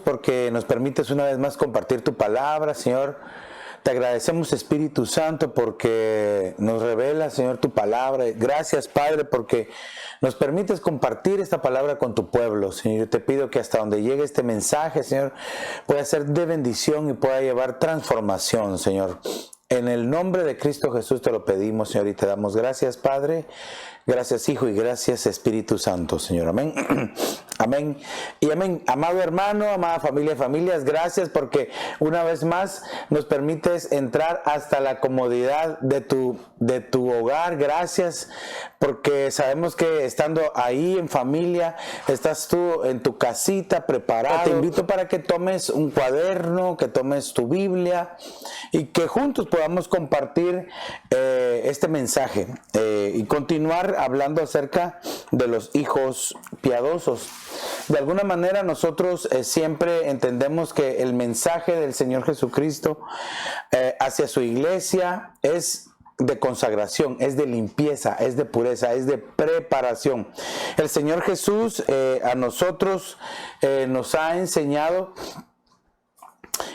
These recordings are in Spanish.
Porque nos permites una vez más compartir tu palabra, Señor. Te agradecemos, Espíritu Santo, porque nos revela, Señor, tu palabra. Gracias, Padre, porque nos permites compartir esta palabra con tu pueblo, Señor. Yo te pido que hasta donde llegue este mensaje, Señor, pueda ser de bendición y pueda llevar transformación, Señor. En el nombre de Cristo Jesús te lo pedimos, Señor, y te damos gracias, Padre. Gracias, Hijo, y gracias, Espíritu Santo, Señor. Amén. Amén y amén. Amado hermano, amada familia, familias, gracias porque una vez más nos permites entrar hasta la comodidad de tu hogar. Gracias porque sabemos que estando ahí en familia, estás tú en tu casita preparado. Te invito para que tomes un cuaderno, que tomes tu Biblia y que juntos podamos compartir este mensaje y continuar hablando acerca de los hijos piadosos. De alguna manera nosotros siempre entendemos que el mensaje del Señor Jesucristo hacia su iglesia es de consagración, es de limpieza, es de pureza, es de preparación. El Señor Jesús a nosotros nos ha enseñado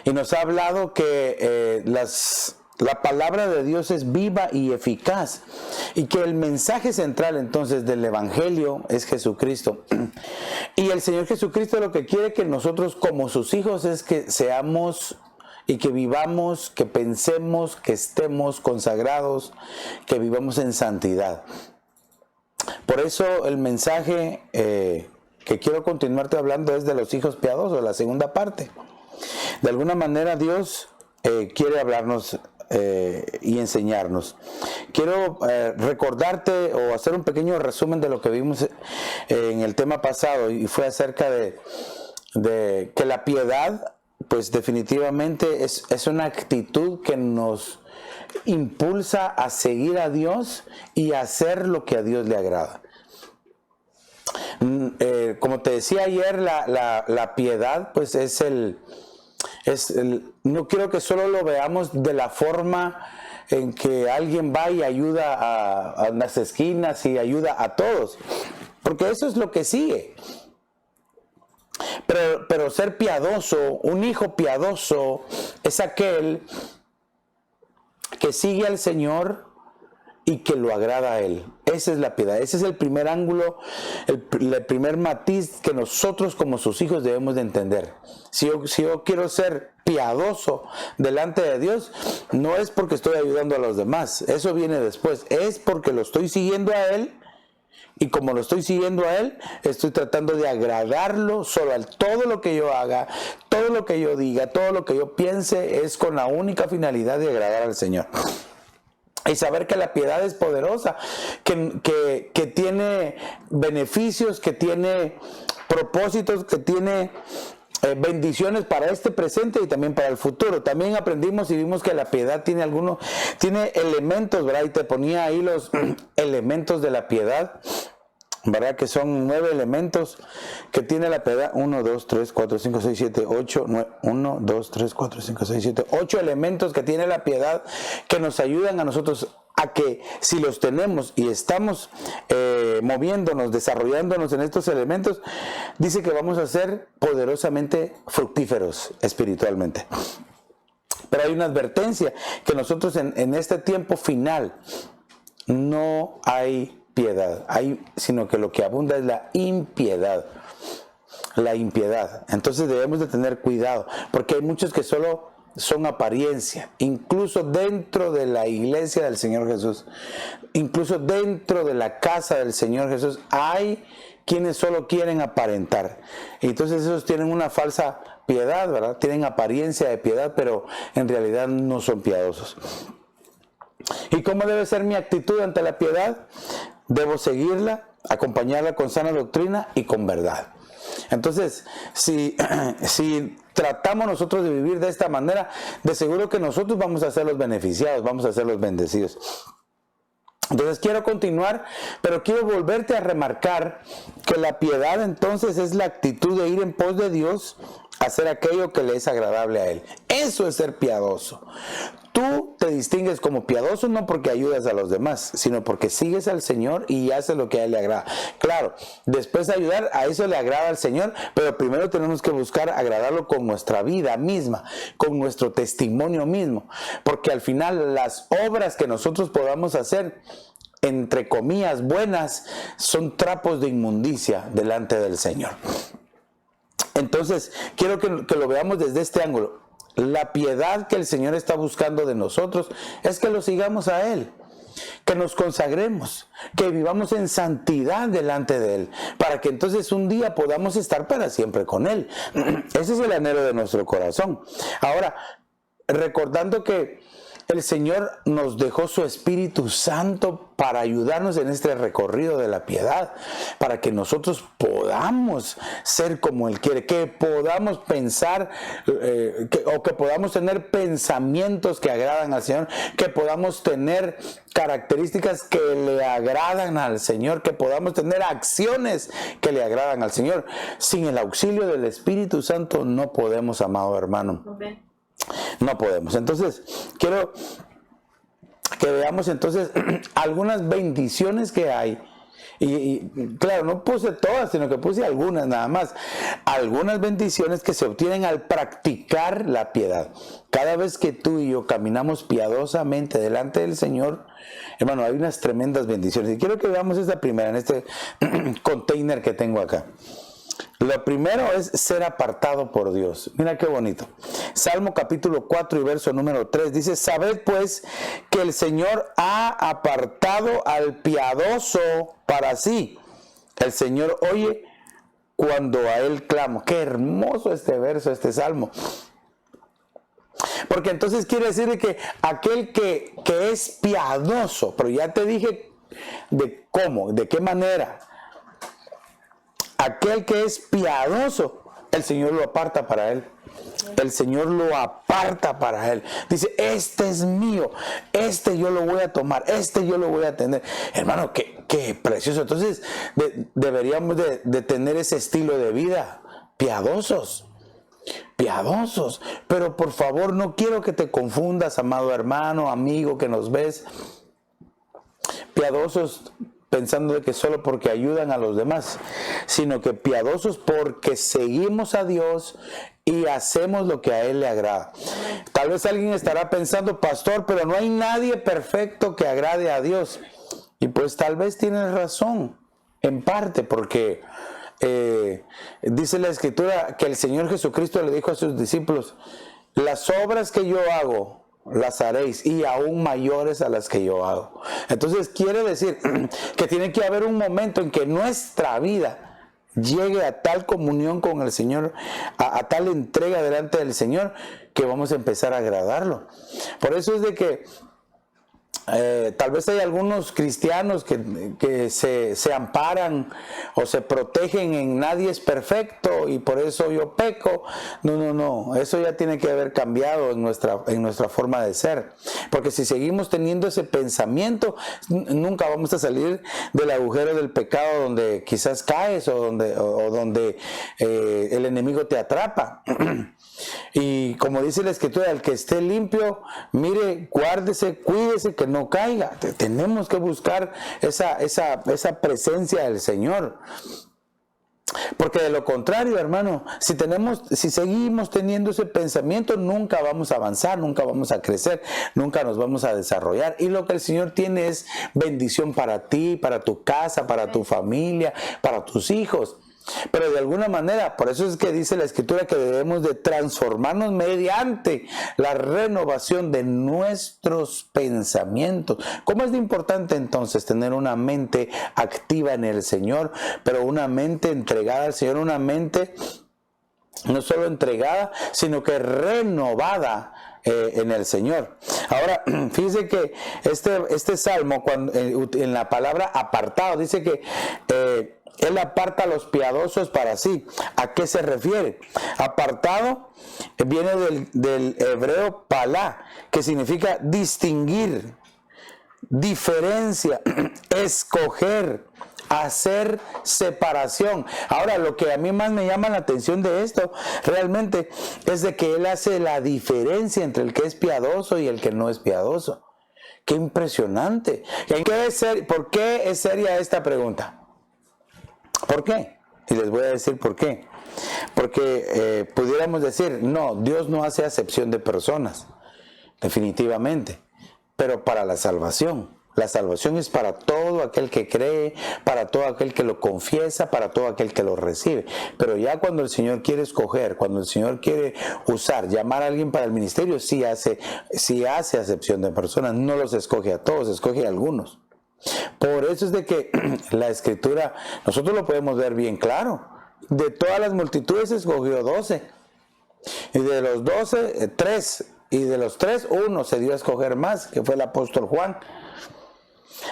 y nos ha hablado que la palabra de Dios es viva y eficaz y que el mensaje central entonces del Evangelio es Jesucristo. Y el Señor Jesucristo lo que quiere que nosotros como sus hijos es que seamos y que vivamos, que pensemos, que estemos consagrados, que vivamos en santidad. Por eso el mensaje que quiero continuarte hablando es de los hijos piadosos, la segunda parte. De alguna manera Dios quiere hablarnos y enseñarnos. Quiero recordarte o hacer un pequeño resumen de lo que vimos en el tema pasado y fue acerca de que la piedad pues definitivamente es una actitud que nos impulsa a seguir a Dios y a hacer lo que a Dios le agrada. Como te decía ayer, la piedad pues no quiero que solo lo veamos de la forma en que alguien va y ayuda a las esquinas y ayuda a todos, porque eso es lo que sigue. Pero ser piadoso, un hijo piadoso, es aquel que sigue al Señor y que lo agrada a Él. Esa es la piedad. Ese es el primer ángulo, el primer matiz que nosotros como sus hijos debemos de entender. Si yo quiero ser piadoso delante de Dios, no es porque estoy ayudando a los demás. Eso viene después. Es porque lo estoy siguiendo a Él. Y como lo estoy siguiendo a Él, estoy tratando de agradarlo solo a Él. Todo lo que yo haga, todo lo que yo diga, todo lo que yo piense es con la única finalidad de agradar al Señor. Y saber que la piedad es poderosa, que tiene beneficios, que tiene propósitos, que tiene bendiciones para este presente y también para el futuro. También aprendimos y vimos que la piedad tiene elementos, ¿verdad? Y te ponía ahí los elementos de la piedad, ¿verdad? Que son 9 elementos que tiene la piedad. 1, 2, 3, 4, 5, 6, 7, 8, 9, 1, 2, 3, 4, 5, 6, 7, 8 elementos que tiene la piedad que nos ayudan a nosotros a que si los tenemos y estamos moviéndonos, desarrollándonos en estos elementos, dice que vamos a ser poderosamente fructíferos espiritualmente. Pero hay una advertencia, que nosotros en este tiempo final no hay piedad, sino que lo que abunda es la impiedad. La impiedad. Entonces debemos de tener cuidado, porque hay muchos que solo son apariencia, incluso dentro de la iglesia del Señor Jesús, incluso dentro de la casa del Señor Jesús, hay quienes solo quieren aparentar. Y entonces esos tienen una falsa piedad, ¿verdad? Tienen apariencia de piedad, pero en realidad no son piadosos. ¿Y cómo debe ser mi actitud ante la piedad? Debo seguirla, acompañarla con sana doctrina y con verdad. Entonces, si tratamos nosotros de vivir de esta manera, de seguro que nosotros vamos a ser los beneficiados, vamos a ser los bendecidos. Entonces quiero continuar, pero quiero volverte a remarcar que la piedad entonces es la actitud de ir en pos de Dios, hacer aquello que le es agradable a Él. Eso es ser piadoso. Tú te te distingues como piadoso no porque ayudas a los demás, sino porque sigues al Señor y haces lo que a Él le agrada. Claro, después de ayudar, a eso le agrada al Señor, pero primero tenemos que buscar agradarlo con nuestra vida misma, con nuestro testimonio mismo, porque al final las obras que nosotros podamos hacer, entre comillas, buenas, son trapos de inmundicia delante del Señor. Entonces, quiero que lo veamos desde este ángulo. La piedad que el Señor está buscando de nosotros es que lo sigamos a Él, que nos consagremos, que vivamos en santidad delante de Él, para que entonces un día podamos estar para siempre con Él. Ese es el anhelo de nuestro corazón. Ahora, recordando que el Señor nos dejó su Espíritu Santo para ayudarnos en este recorrido de la piedad, para que nosotros podamos ser como Él quiere, que podamos pensar que podamos tener pensamientos que agradan al Señor, que podamos tener características que le agradan al Señor, que podamos tener acciones que le agradan al Señor. Sin el auxilio del Espíritu Santo no podemos, amado hermano. Okay. No podemos. Entonces, quiero que veamos entonces algunas bendiciones que hay. Y claro, no puse todas, sino que puse algunas nada más. Algunas bendiciones que se obtienen al practicar la piedad. Cada vez que tú y yo caminamos piadosamente delante del Señor, hermano, hay unas tremendas bendiciones. Y quiero que veamos esta primera en este container que tengo acá. Lo primero es ser apartado por Dios. Mira qué bonito. Salmo capítulo 4 y verso número 3 dice: sabed pues que el Señor ha apartado al piadoso para sí. El Señor oye cuando a Él clamo. Qué hermoso este verso, este salmo. Porque entonces quiere decir que aquel que es piadoso, pero ya te dije de cómo, de qué manera. Aquel que es piadoso, el Señor lo aparta para Él. El Señor lo aparta para Él. Dice: este es mío, este yo lo voy a tomar, este yo lo voy a tener. Hermano, qué precioso. Entonces deberíamos de tener ese estilo de vida, piadosos. Pero por favor, no quiero que te confundas, amado hermano, amigo que nos ves. Piadosos pensando de que solo porque ayudan a los demás, sino que piadosos porque seguimos a Dios y hacemos lo que a Él le agrada. Tal vez alguien estará pensando: pastor, pero no hay nadie perfecto que agrade a Dios. Y pues tal vez tienes razón, en parte, porque dice la Escritura que el Señor Jesucristo le dijo a sus discípulos: las obras que yo hago, las haréis, y aún mayores a las que yo hago. Entonces quiere decir que tiene que haber un momento en que nuestra vida llegue a tal comunión con el Señor, a tal entrega delante del Señor, que vamos a empezar a agradarlo. Por eso es de que tal vez hay algunos cristianos que se amparan o se protegen en nadie es perfecto y por eso yo peco. No, eso ya tiene que haber cambiado en nuestra forma de ser, porque si seguimos teniendo ese pensamiento, nunca vamos a salir del agujero del pecado donde quizás caes o donde el enemigo te atrapa. Y como dice la Escritura, el que esté limpio, mire, guárdese, cuídese que no caiga. Tenemos que buscar esa presencia del Señor. Porque de lo contrario, hermano, si seguimos teniendo ese pensamiento, nunca vamos a avanzar, nunca vamos a crecer, nunca nos vamos a desarrollar. Y lo que el Señor tiene es bendición para ti, para tu casa, para tu familia, para tus hijos. Pero de alguna manera, por eso es que dice la Escritura que debemos de transformarnos mediante la renovación de nuestros pensamientos. ¿Cómo es de importante entonces tener una mente activa en el Señor, pero una mente entregada al Señor, una mente no solo entregada, sino que renovada en el Señor? Ahora, fíjese que este salmo, en la palabra apartado, dice que Él aparta a los piadosos para sí. ¿A qué se refiere? Apartado viene del hebreo palá, que significa distinguir, diferencia, escoger, hacer separación. Ahora, lo que a mí más me llama la atención de esto realmente es de que Él hace la diferencia entre el que es piadoso y el que no es piadoso. ¡Qué impresionante! ¿Por qué es seria esta pregunta? ¿Por qué? Y les voy a decir por qué. Porque pudiéramos decir, no, Dios no hace acepción de personas, definitivamente, pero para la salvación es para todo aquel que cree, para todo aquel que lo confiesa, para todo aquel que lo recibe. Pero ya cuando el Señor quiere escoger, cuando el Señor quiere usar, llamar a alguien para el ministerio, sí hace acepción de personas, no los escoge a todos, escoge a algunos. Por eso es de que la Escritura, nosotros lo podemos ver bien claro. De todas las multitudes escogió 12. Y de los 12, 3. Y de los 3, uno se dio a escoger más, que fue el apóstol Juan.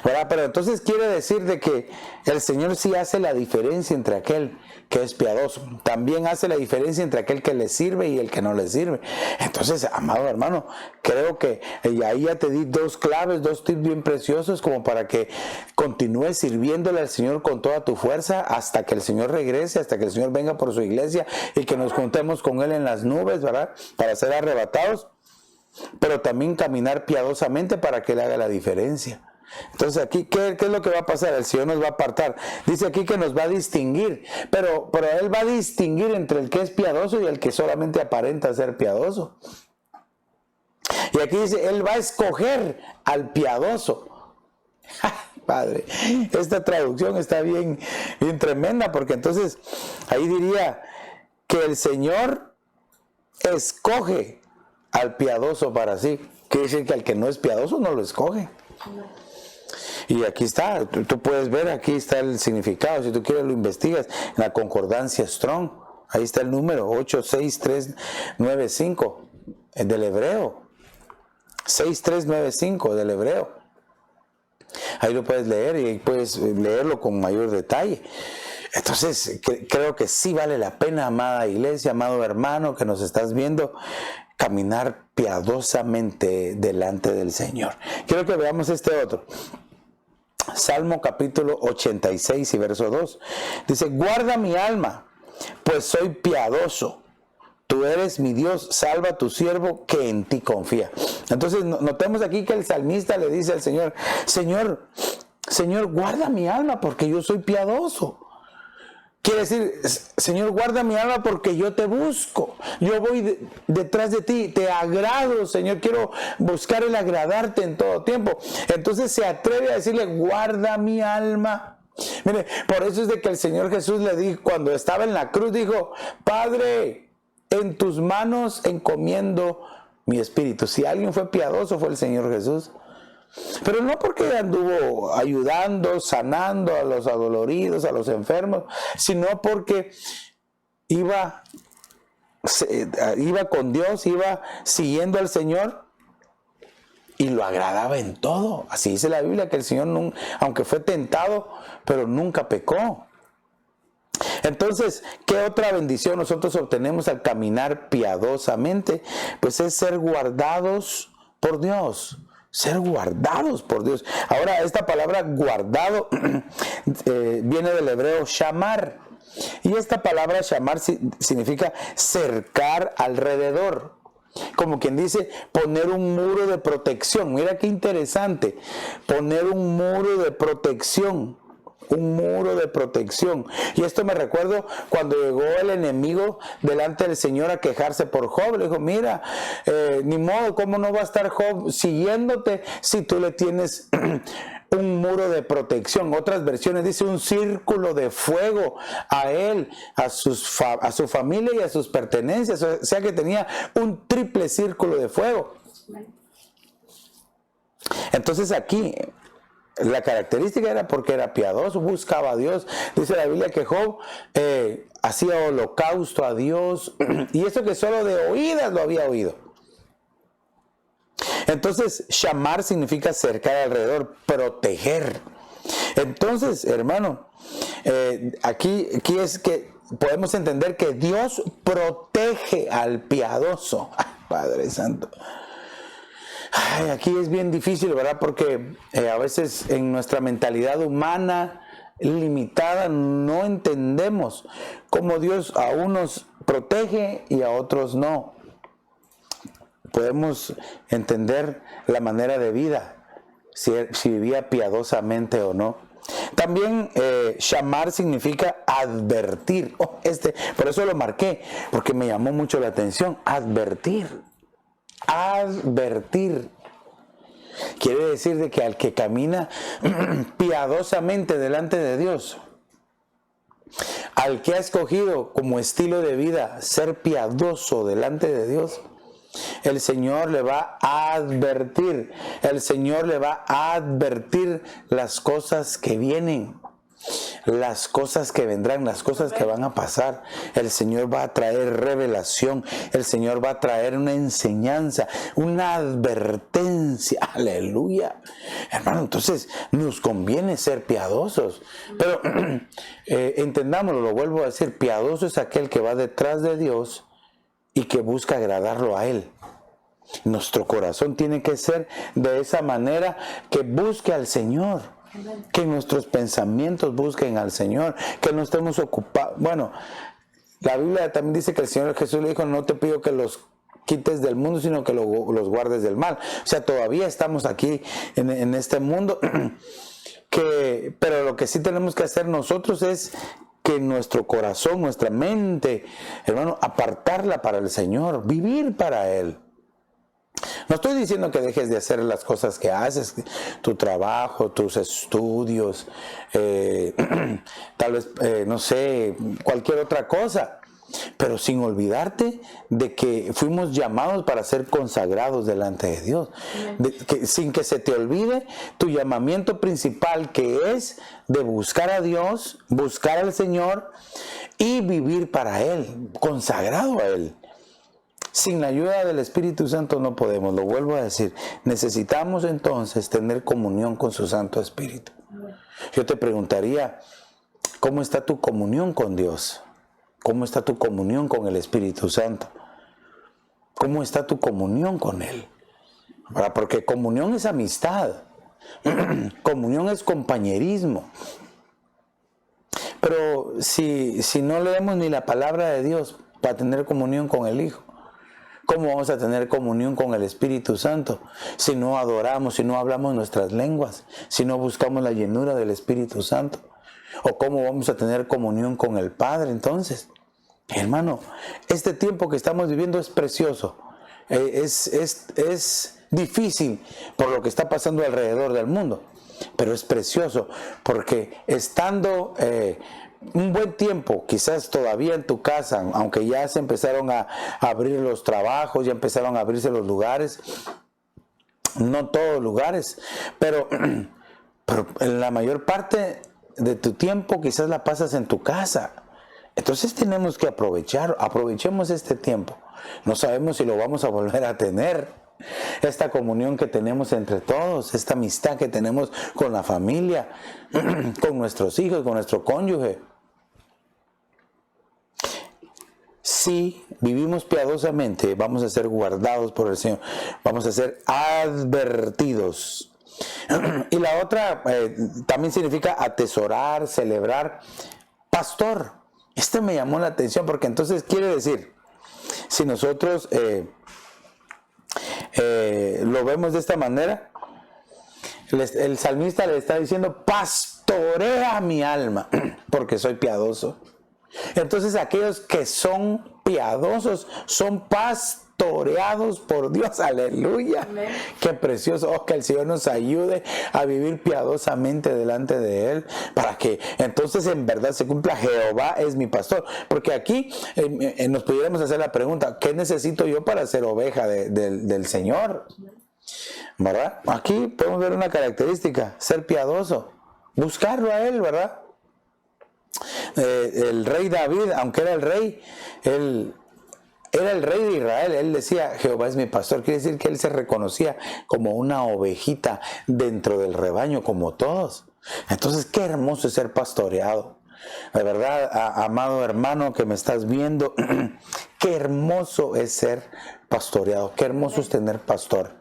¿Verdad? Pero entonces quiere decir de que el Señor sí hace la diferencia entre aquel que es piadoso. También hace la diferencia entre aquel que le sirve y el que no le sirve. Entonces, amado hermano, creo que ahí ya te di 2 claves, 2 tips bien preciosos como para que continúes sirviéndole al Señor con toda tu fuerza hasta que el Señor regrese, hasta que el Señor venga por su iglesia y que nos juntemos con Él en las nubes, ¿verdad? Para ser arrebatados, pero también caminar piadosamente para que Él haga la diferencia. Entonces aquí, ¿qué es lo que va a pasar? El Señor nos va a apartar. Dice aquí que nos va a distinguir, pero Él va a distinguir entre el que es piadoso y el que solamente aparenta ser piadoso. Y aquí dice, Él va a escoger al piadoso. Padre, esta traducción está bien tremenda, porque entonces ahí diría que el Señor escoge al piadoso para sí. Quiere decir que al que no es piadoso no lo escoge. Y aquí está, tú puedes ver, aquí está el significado, si tú quieres lo investigas, en la concordancia Strong, ahí está el número 86395 del hebreo, 6395 del hebreo, ahí lo puedes leer y puedes leerlo con mayor detalle. Entonces, creo que sí vale la pena, amada iglesia, amado hermano, que nos estás viendo, caminar piadosamente delante del Señor. Quiero que veamos este otro. Salmo capítulo 86 y verso 2. Dice, guarda mi alma, pues soy piadoso. Tú eres mi Dios, salva a tu siervo que en ti confía. Entonces, notemos aquí que el salmista le dice al Señor, Señor, guarda mi alma porque yo soy piadoso. Quiere decir, Señor, guarda mi alma porque yo te busco. Yo voy detrás de ti, te agrado, Señor. Quiero buscar el agradarte en todo tiempo. Entonces se atreve a decirle, guarda mi alma. Mire, por eso es de que el Señor Jesús le dijo, cuando estaba en la cruz, dijo, Padre, en tus manos encomiendo mi espíritu. Si alguien fue piadoso, fue el Señor Jesús. Pero no porque anduvo ayudando, sanando a los adoloridos, a los enfermos, sino porque iba con Dios, iba siguiendo al Señor y lo agradaba en todo. Así dice la Biblia, que el Señor, aunque fue tentado, pero nunca pecó. Entonces, ¿qué otra bendición nosotros obtenemos al caminar piadosamente? Pues es ser guardados por Dios. Ser guardados por Dios. Ahora, esta palabra guardado viene del hebreo shamar. Y esta palabra shamar significa cercar alrededor. Como quien dice, poner un muro de protección. Mira qué interesante. Poner un muro de protección. Un muro de protección. Y esto me recuerdo cuando llegó el enemigo delante del Señor a quejarse por Job. Le dijo, mira, ni modo, ¿cómo no va a estar Job siguiéndote si tú le tienes un muro de protección? Otras versiones dice un círculo de fuego a él, a su familia y a sus pertenencias. O sea que tenía un triple círculo de fuego. Entonces aquí la característica era porque era piadoso, buscaba a Dios. Dice la Biblia que Job hacía holocausto a Dios, y eso que solo de oídas lo había oído. Entonces, shamar significa cercar alrededor, proteger. Entonces, hermano, aquí es que podemos entender que Dios protege al piadoso. Ay, Padre Santo. Ay, aquí es bien difícil, ¿verdad? Porque a veces en nuestra mentalidad humana limitada, no entendemos cómo Dios a unos protege y a otros no. Podemos entender la manera de vida, si vivía piadosamente o no. También shamar significa advertir. Por eso lo marqué, porque me llamó mucho la atención. Advertir. Advertir. Quiere decir de que al que camina piadosamente delante de Dios, al que ha escogido como estilo de vida ser piadoso delante de Dios, el Señor le va a advertir. El Señor le va a advertir las cosas que vienen, las cosas que vendrán, las cosas que van a pasar. El Señor va a traer revelación. El Señor va a traer una enseñanza, una advertencia. Aleluya. Hermano, entonces nos conviene ser piadosos. Pero entendámoslo, lo vuelvo a decir, piadoso es aquel que va detrás de Dios y que busca agradarlo a Él. Nuestro corazón tiene que ser de esa manera, que busque al Señor, que nuestros pensamientos busquen al Señor, que no estemos ocupados. Bueno, la Biblia también dice que el Señor Jesús le dijo: no te pido que los quites del mundo, sino que los guardes del mal. O sea, todavía estamos aquí en este mundo, pero lo que sí tenemos que hacer nosotros es que nuestro corazón, nuestra mente, hermano, apartarla para el Señor, vivir para Él. No estoy diciendo que dejes de hacer las cosas que haces, tu trabajo, tus estudios, tal vez, no sé, cualquier otra cosa, pero sin olvidarte de que fuimos llamados para ser consagrados delante de Dios. Sin que se te olvide tu llamamiento principal, que es de buscar a Dios, buscar al Señor y vivir para Él, consagrado a Él. Sin la ayuda del Espíritu Santo no podemos, lo vuelvo a decir. Necesitamos entonces tener comunión con su Santo Espíritu. Yo te preguntaría, ¿cómo está tu comunión con Dios? ¿Cómo está tu comunión con el Espíritu Santo? ¿Cómo está tu comunión con Él? Porque comunión es amistad. Comunión es compañerismo. Pero si no leemos ni la palabra de Dios para tener comunión con el Hijo, ¿cómo vamos a tener comunión con el Espíritu Santo si no adoramos, si no hablamos nuestras lenguas, si no buscamos la llenura del Espíritu Santo? ¿O cómo vamos a tener comunión con el Padre entonces? Hermano, este tiempo que estamos viviendo es precioso. Es difícil por lo que está pasando alrededor del mundo, pero es precioso porque estando un buen tiempo, quizás todavía en tu casa, aunque ya se empezaron a abrir los trabajos, ya empezaron a abrirse los lugares, no todos lugares, pero en la mayor parte de tu tiempo quizás la pasas en tu casa. Entonces tenemos que aprovechemos este tiempo. No sabemos si lo vamos a volver a tener. Esta comunión que tenemos entre todos, esta amistad que tenemos con la familia, con nuestros hijos, con nuestro cónyuge. Si vivimos piadosamente, vamos a ser guardados por el Señor, vamos a ser advertidos. Y la otra también significa atesorar, celebrar. Pastor, esto me llamó la atención porque entonces quiere decir, si nosotros lo vemos de esta manera, el salmista le está diciendo: pastorea mi alma porque soy piadoso. Entonces aquellos que son piadosos son pastoreados por Dios. Aleluya. Amén. Qué precioso. Que el Señor nos ayude a vivir piadosamente delante de Él, para que entonces en verdad se cumpla: Jehová es mi pastor. Porque aquí nos pudiéramos hacer la pregunta: ¿qué necesito yo para ser oveja del Señor? ¿Verdad? Aquí podemos ver una característica: ser piadoso, buscarlo a Él, ¿verdad? El rey David, aunque era el rey, él era el rey de Israel. Él decía: Jehová es mi pastor. Quiere decir que él se reconocía como una ovejita dentro del rebaño, como todos. Entonces, qué hermoso es ser pastoreado. De verdad, amado hermano que me estás viendo, qué hermoso es ser pastoreado, qué hermoso es tener pastor.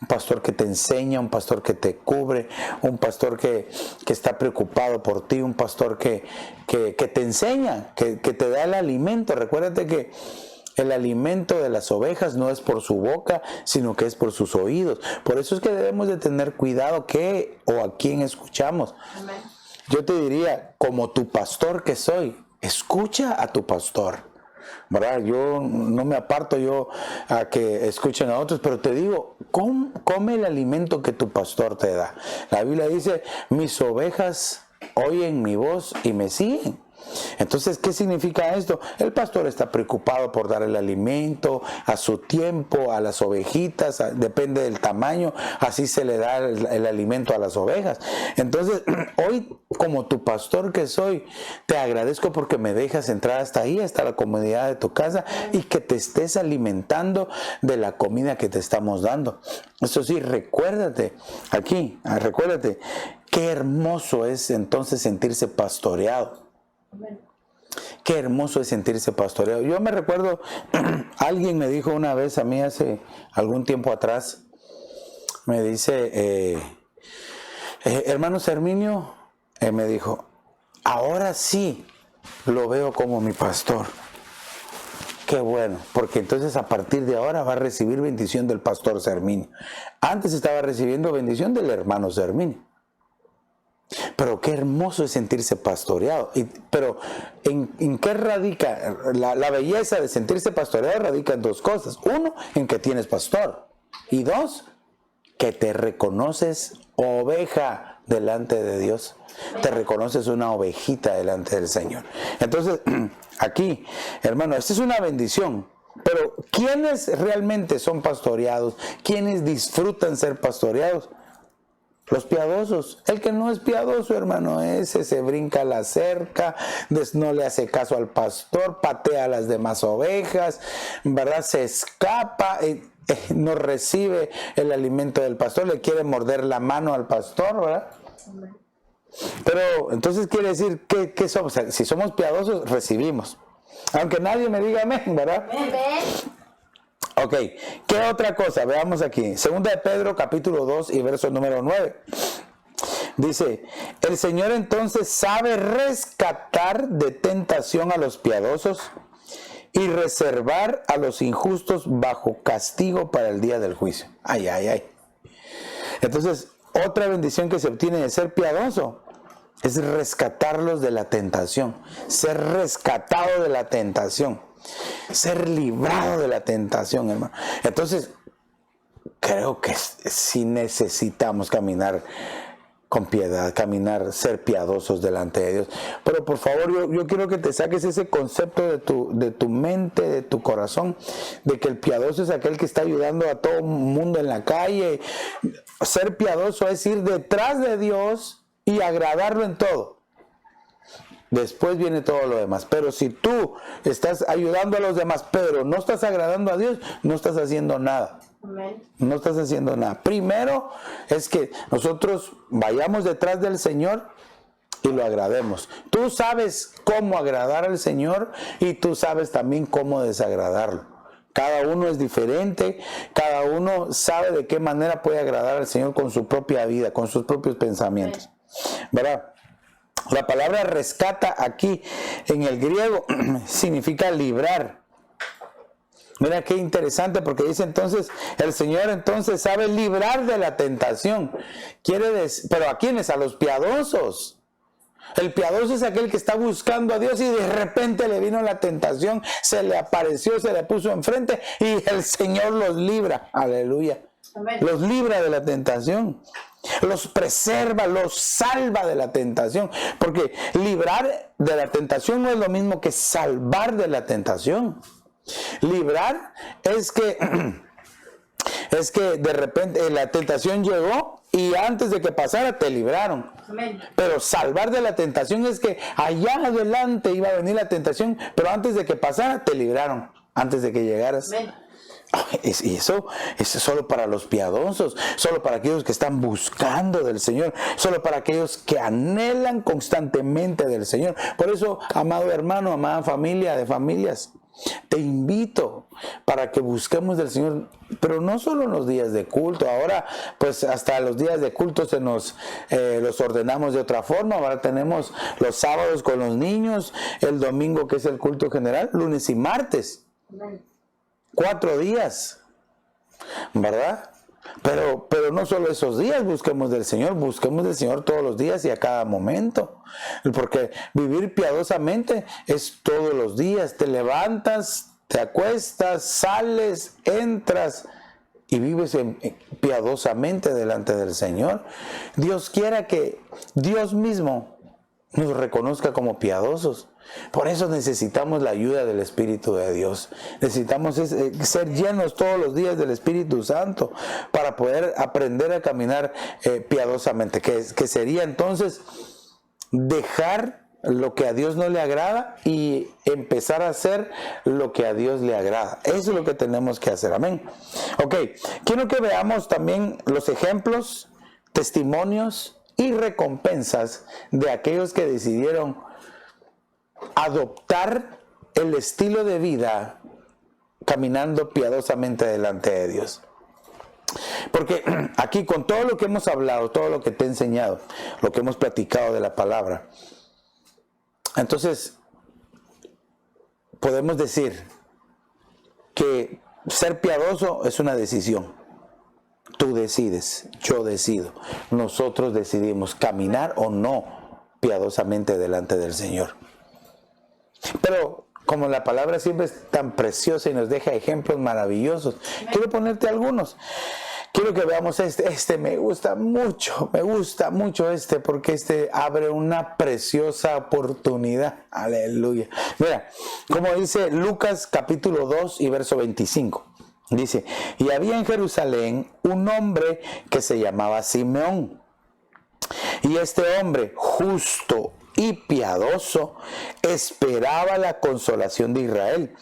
un pastor que te enseña, un pastor que te cubre, un pastor que está preocupado por ti, un pastor que te enseña, que te da el alimento. Recuérdate que el alimento de las ovejas no es por su boca, sino que es por sus oídos. Por eso es que debemos de tener cuidado qué o a quién escuchamos. Amén. Yo te diría, como tu pastor que soy, escucha a tu pastor, ¿verdad? Yo no me aparto yo a que escuchen a otros, pero te digo, come el alimento que tu pastor te da. La Biblia dice, mis ovejas oyen mi voz y me siguen. Entonces, ¿qué significa esto? El pastor está preocupado por dar el alimento a su tiempo, a las ovejitas, depende del tamaño, así se le da el alimento a las ovejas. Entonces, hoy, como tu pastor que soy, te agradezco porque me dejas entrar hasta ahí, hasta la comodidad de tu casa, y que te estés alimentando de la comida que te estamos dando. Eso sí, recuérdate, qué hermoso es entonces sentirse pastoreado. Qué hermoso es sentirse pastoreado. Yo me recuerdo, alguien me dijo una vez a mí hace algún tiempo atrás, me dice, hermano Serminio, me dijo, ahora sí lo veo como mi pastor. Qué bueno, porque entonces a partir de ahora va a recibir bendición del pastor Serminio. Antes estaba recibiendo bendición del hermano Serminio. Pero qué hermoso es sentirse pastoreado. Pero ¿en qué radica? La belleza de sentirse pastoreado radica en dos cosas. Uno, en que tienes pastor. Y dos, que te reconoces oveja delante de Dios. Te reconoces una ovejita delante del Señor. Entonces, aquí, hermano, esta es una bendición. Pero ¿quiénes realmente son pastoreados? ¿Quiénes disfrutan ser pastoreados? Los piadosos. El que no es piadoso, hermano, ese se brinca la cerca, no le hace caso al pastor, patea a las demás ovejas, ¿verdad? Se escapa, no recibe el alimento del pastor, le quiere morder la mano al pastor, ¿verdad? Pero entonces quiere decir que somos, o sea, si somos piadosos, recibimos. Aunque nadie me diga amén, ¿verdad? Ok, ¿qué otra cosa? Veamos aquí. Segunda de Pedro, capítulo 2 y verso número 9. Dice, el Señor entonces sabe rescatar de tentación a los piadosos y reservar a los injustos bajo castigo para el día del juicio. Ay, ay, ay. Entonces, otra bendición que se obtiene de ser piadoso es rescatarlos de la tentación, ser rescatado de la tentación. Ser librado de la tentación, hermano. Entonces, creo que sí necesitamos caminar con piedad, ser piadosos delante de Dios. Pero por favor, yo quiero que te saques ese concepto de tu mente, de tu corazón, de que el piadoso es aquel que está ayudando a todo el mundo en la calle. Ser piadoso es ir detrás de Dios y agradarlo en todo. Después viene todo lo demás. Pero si tú estás ayudando a los demás, pero no estás agradando a Dios, no estás haciendo nada. No estás haciendo nada. Primero es que nosotros vayamos detrás del Señor y lo agrademos. Tú sabes cómo agradar al Señor y tú sabes también cómo desagradarlo. Cada uno es diferente, cada uno sabe de qué manera puede agradar al Señor con su propia vida, con sus propios pensamientos. ¿Verdad? La palabra rescata aquí en el griego significa librar. Mira qué interesante, porque dice entonces, el Señor entonces sabe librar de la tentación. Quiere decir, pero ¿a quiénes? A los piadosos. El piadoso es aquel que está buscando a Dios y de repente le vino la tentación, se le apareció, se le puso enfrente y el Señor los libra. Aleluya. Amén. Los libra de la tentación. Los preserva, los salva de la tentación. Porque librar de la tentación no es lo mismo que salvar de la tentación. Librar es que de repente la tentación llegó y antes de que pasara te libraron. Amén. Pero salvar de la tentación es que allá adelante iba a venir la tentación, pero antes de que pasara te libraron, antes de que llegaras. Amén. Y eso es solo para los piadosos, solo para aquellos que están buscando del Señor, solo para aquellos que anhelan constantemente del Señor. Por eso, amado hermano, amada familia de familias, Te invito para que busquemos del Señor, pero no solo en los días de culto. Ahora, pues hasta los días de culto los ordenamos de otra forma. Ahora tenemos los sábados con los niños, el domingo que es el culto general, lunes y martes. 4 días, ¿verdad? Pero no solo esos días busquemos del Señor todos los días y a cada momento. Porque vivir piadosamente es todos los días. Te levantas, te acuestas, sales, entras y vives piadosamente delante del Señor. Dios quiera que Dios mismo nos reconozca como piadosos. Por eso necesitamos la ayuda del Espíritu de Dios. Necesitamos ser llenos todos los días del Espíritu Santo para poder aprender a caminar piadosamente. Que sería entonces dejar lo que a Dios no le agrada y empezar a hacer lo que a Dios le agrada. Eso es lo que tenemos que hacer. Amén. Ok, quiero que veamos también los ejemplos, testimonios y recompensas de aquellos que decidieron adoptar el estilo de vida caminando piadosamente delante de Dios. Porque aquí con todo lo que hemos hablado, todo lo que te he enseñado, lo que hemos platicado de la palabra, entonces podemos decir que ser piadoso es una decisión. Tú decides, yo decido, nosotros decidimos caminar o no piadosamente delante del Señor. Pero como la palabra siempre es tan preciosa y nos deja ejemplos maravillosos, quiero ponerte algunos. Quiero que veamos este me gusta mucho porque abre una preciosa oportunidad. Aleluya. Mira, como dice Lucas capítulo 2 y verso 25. Dice, y había en Jerusalén un hombre que se llamaba Simeón. Y este hombre justo y piadoso esperaba la consolación de Israel,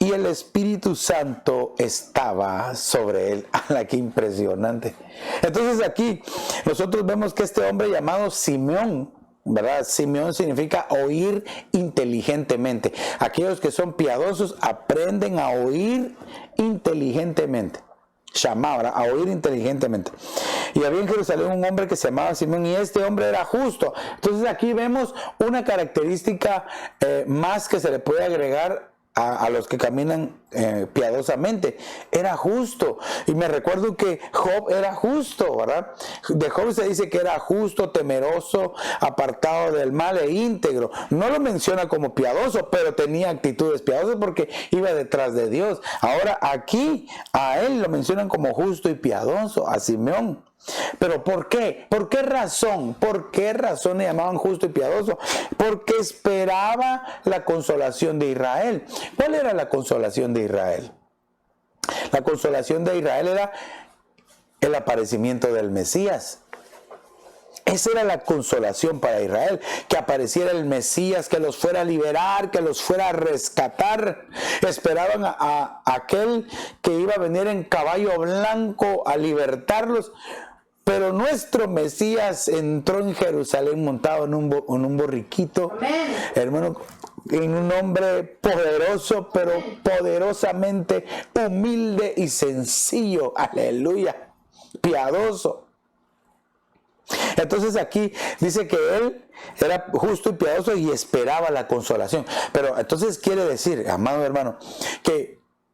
y el Espíritu Santo estaba sobre él. ¡Hala, qué impresionante! Entonces aquí nosotros vemos que este hombre llamado Simeón, ¿verdad? Simeón significa oír inteligentemente. Aquellos que son piadosos aprenden a oír inteligentemente. Llamaba a oír inteligentemente. Y había en Jerusalén un hombre que se llamaba Simeón, y este hombre era justo. Entonces aquí vemos una característica más que se le puede agregar a los que caminan piadosamente. Era justo. Y me recuerdo que Job era justo, ¿verdad? De Job se dice que era justo, temeroso, apartado del mal e íntegro. No lo menciona como piadoso, pero tenía actitudes piadosas porque iba detrás de Dios. Ahora aquí a él lo mencionan como justo y piadoso, a Simeón. ¿Pero por qué? ¿Por qué razón? ¿Por qué razón le llamaban justo y piadoso? Porque esperaba la consolación de Israel. ¿Cuál era la consolación de Israel? La consolación de Israel era el aparecimiento del Mesías. Esa era la consolación para Israel, que apareciera el Mesías, que los fuera a liberar, que los fuera a rescatar. Esperaban a aquel que iba a venir en caballo blanco a libertarlos. Pero nuestro Mesías entró en Jerusalén montado en un borriquito. Amén. Hermano, en un hombre poderoso, pero poderosamente humilde y sencillo. Aleluya. Piadoso. Entonces aquí dice que él era justo y piadoso y esperaba la consolación. Pero entonces quiere decir, amado hermano,